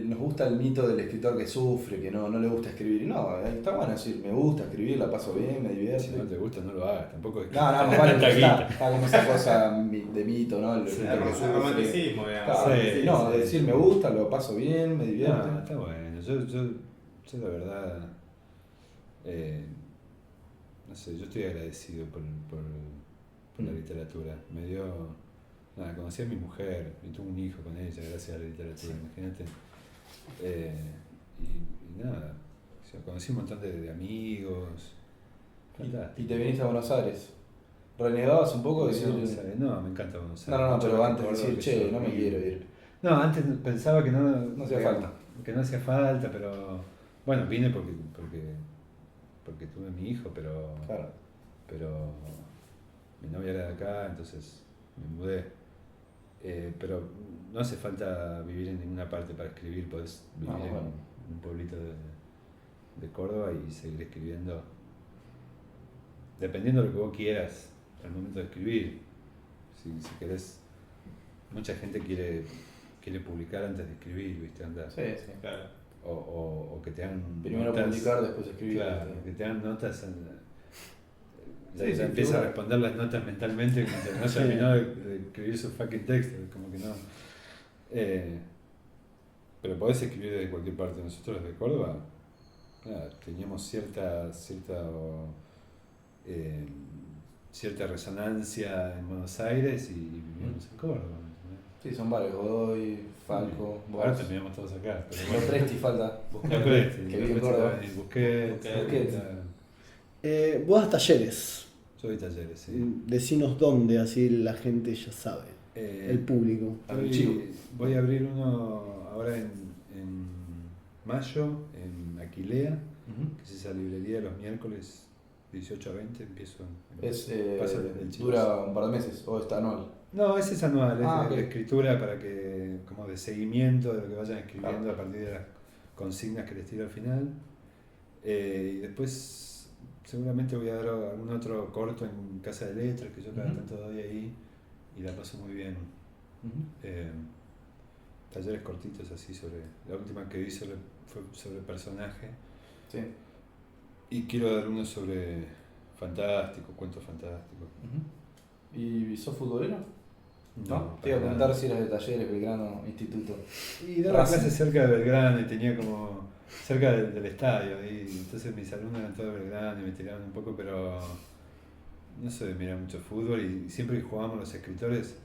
Speaker 2: nos gusta el mito del escritor que sufre, que no le gusta escribir. Y no, está bueno decir, me gusta escribir, la paso bien, me divierte.
Speaker 5: Si no te gusta, no lo hagas. Tampoco es que
Speaker 2: No, vale,
Speaker 5: tanta guita.
Speaker 2: está como esa cosa de mito, ¿no? El
Speaker 5: Sí,
Speaker 2: escritor que
Speaker 4: El
Speaker 2: sufre.
Speaker 4: romanticismo, digamos.
Speaker 2: Claro,
Speaker 5: Sí,
Speaker 2: no,
Speaker 5: sí.
Speaker 2: decir me gusta, lo paso bien, me divierte.
Speaker 5: No, está bueno. Yo la verdad, no sé, yo estoy agradecido por la literatura. Me dio... Nada, conocí a mi mujer y tuve un hijo con ella gracias a la literatura, imagínate. Y nada, o sea, conocí un montón de amigos.
Speaker 2: Y te viniste a Buenos Aires. ¿Renegabas un poco?
Speaker 5: Conocí a
Speaker 2: Decir,
Speaker 5: Buenos Aires. No, me encanta Buenos
Speaker 2: no,
Speaker 5: Aires.
Speaker 2: no,
Speaker 5: Mucho
Speaker 2: pero
Speaker 5: más
Speaker 2: antes de
Speaker 5: Córdoba,
Speaker 2: decir,
Speaker 5: que
Speaker 2: che,
Speaker 5: yo
Speaker 2: no me
Speaker 5: viví.
Speaker 2: quiero ir.
Speaker 5: No, antes pensaba que no
Speaker 2: hacía falta.
Speaker 5: Que no hacía falta, pero bueno, vine porque tuve a mi hijo, pero mi novia era de acá, entonces me mudé. Pero no hace falta vivir en ninguna parte para escribir, podés vivir
Speaker 2: bueno.
Speaker 5: en un pueblito de Córdoba y seguir escribiendo, dependiendo de lo que vos quieras al momento de escribir. Si querés, mucha gente quiere publicar antes de escribir, ¿viste? Anda.
Speaker 2: Sí, sí.
Speaker 4: Claro.
Speaker 5: O que te hagan
Speaker 2: Primero
Speaker 5: notas,
Speaker 2: publicar, después escribir.
Speaker 5: claro, que te hagan notas,
Speaker 2: Sí,
Speaker 5: ya
Speaker 2: sí,
Speaker 5: empieza a
Speaker 2: figura.
Speaker 5: responder las notas mentalmente cuando no terminó de escribir su fucking texto, como que no. Pero podés escribir desde cualquier parte. Nosotros desde Córdoba, nada, teníamos cierta resonancia en Buenos Aires y vivíamos en Córdoba.
Speaker 2: Sí, son varios, Godoy, Falco,
Speaker 5: Ahora
Speaker 2: vos.
Speaker 5: terminamos todos acá. Pero
Speaker 2: Lo
Speaker 5: bueno.
Speaker 2: Presti falta.
Speaker 5: Busquets,
Speaker 2: que vive en Córdoba.
Speaker 5: Busquets,
Speaker 2: Busquets.
Speaker 3: Vos das talleres.
Speaker 5: Yo doy talleres, sí.
Speaker 3: Decinos dónde, así la gente ya sabe, el público.
Speaker 5: Voy a abrir uno ahora en mayo, en Aquilea, que es esa librería los miércoles 18 a 20, empiezo
Speaker 2: dura un par de meses, o está anual.
Speaker 5: No, ese es anual, es de
Speaker 2: ok.
Speaker 5: escritura para que, como de seguimiento de lo que vayan escribiendo
Speaker 2: Claro.
Speaker 5: a partir de las consignas que les tiro al final. Y después seguramente voy a dar algún otro corto en Casa de Letras, que yo cada tanto doy ahí y la paso muy bien. Talleres cortitos así sobre, la última que vi fue sobre personaje.
Speaker 2: Sí.
Speaker 5: Y quiero dar uno sobre fantástico, cuentos fantásticos.
Speaker 2: ¿Y sos futbolero? ¿No? Te iba a
Speaker 5: para
Speaker 2: preguntar
Speaker 5: nada.
Speaker 2: si eras de Talleres, Belgrano, Instituto.
Speaker 5: Y daba
Speaker 2: Racing.
Speaker 5: clases cerca de Belgrano y tenía como cerca del estadio ahí, entonces mis alumnos eran todos de Belgrano y me tiraban un poco, pero no sé, mira mucho fútbol y siempre que jugábamos los escritores,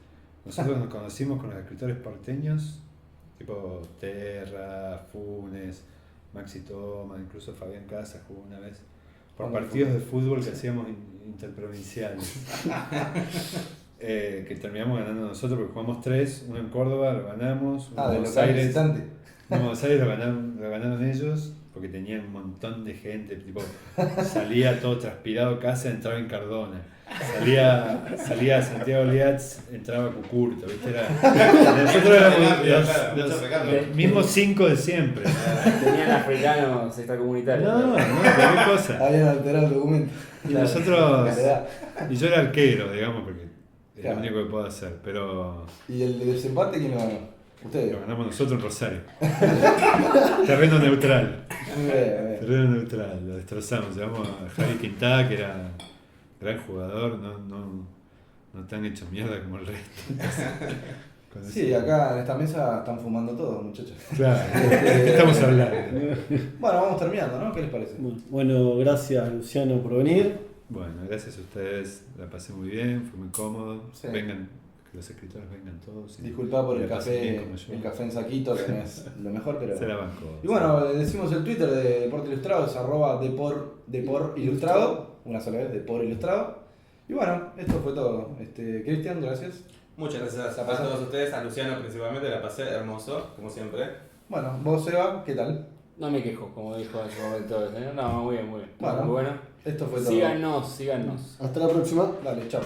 Speaker 5: nosotros nos conocimos con los escritores porteños, tipo Terra, Funes, Maxi Toma, incluso Fabián Casas jugó una vez, por partidos de fútbol que hacíamos interprovinciales. Que terminamos ganando nosotros porque jugamos 3, uno en Córdoba lo ganamos, uno
Speaker 2: De
Speaker 5: en Buenos
Speaker 2: local
Speaker 5: Aires.
Speaker 2: visitante.
Speaker 5: No, en Buenos Aires lo ganaron ellos porque tenían un montón de gente, tipo, salía todo transpirado casa, entraba en Cardona. Salía Santiago Liatz, entraba Cucurto, ¿viste? Nosotros éramos los mismos 5 de siempre.
Speaker 1: Tenían africanos extracomunitarios.
Speaker 5: No, cualquier cosa.
Speaker 2: Habían alterado el documento.
Speaker 5: Y nosotros,
Speaker 2: Calidad.
Speaker 5: y yo era arquero, digamos, porque es
Speaker 2: Claro.
Speaker 5: lo único que puedo hacer, pero
Speaker 2: ¿Y el desempate quién lo ganó? Ustedes.
Speaker 5: lo ganamos nosotros en Rosario. Terreno neutral.
Speaker 2: Muy bien.
Speaker 5: Terreno neutral, lo destrozamos. Llevamos a Javi Quintá, que era gran jugador, no tan hecho mierda como el resto. Con
Speaker 2: Sí,
Speaker 5: ese-
Speaker 2: acá en esta mesa están fumando todos, muchachos.
Speaker 5: Claro, ¿de qué estamos hablando?
Speaker 2: Bueno, vamos terminando, ¿no? ¿Qué les parece?
Speaker 3: Bueno, gracias Luciano por venir.
Speaker 5: Bueno, gracias a ustedes, la pasé muy bien, fue muy cómodo.
Speaker 2: Sí.
Speaker 5: Vengan, que los escritores vengan todos. y
Speaker 2: Disculpa por
Speaker 5: la
Speaker 2: el
Speaker 5: pasen bien
Speaker 2: café,
Speaker 5: como yo.
Speaker 2: el café en saquito, que no es lo mejor, pero...
Speaker 5: Se la banco.
Speaker 2: Y bueno, decimos el Twitter de Deporte Ilustrado, es @depor ilustrado, una sola vez, Depor Ilustrado. Y bueno, esto fue todo. Cristian, gracias.
Speaker 4: Muchas gracias a todos ustedes, a Luciano principalmente, la pasé hermoso, como siempre.
Speaker 2: Bueno, vos, Seba, ¿qué tal?
Speaker 1: No me quejo, como dijo en su momento el señor. No, muy bien, muy bien.
Speaker 2: Bueno.
Speaker 1: Muy bueno.
Speaker 2: Esto fue todo.
Speaker 1: Síganos.
Speaker 3: Hasta la próxima.
Speaker 2: Dale, chao.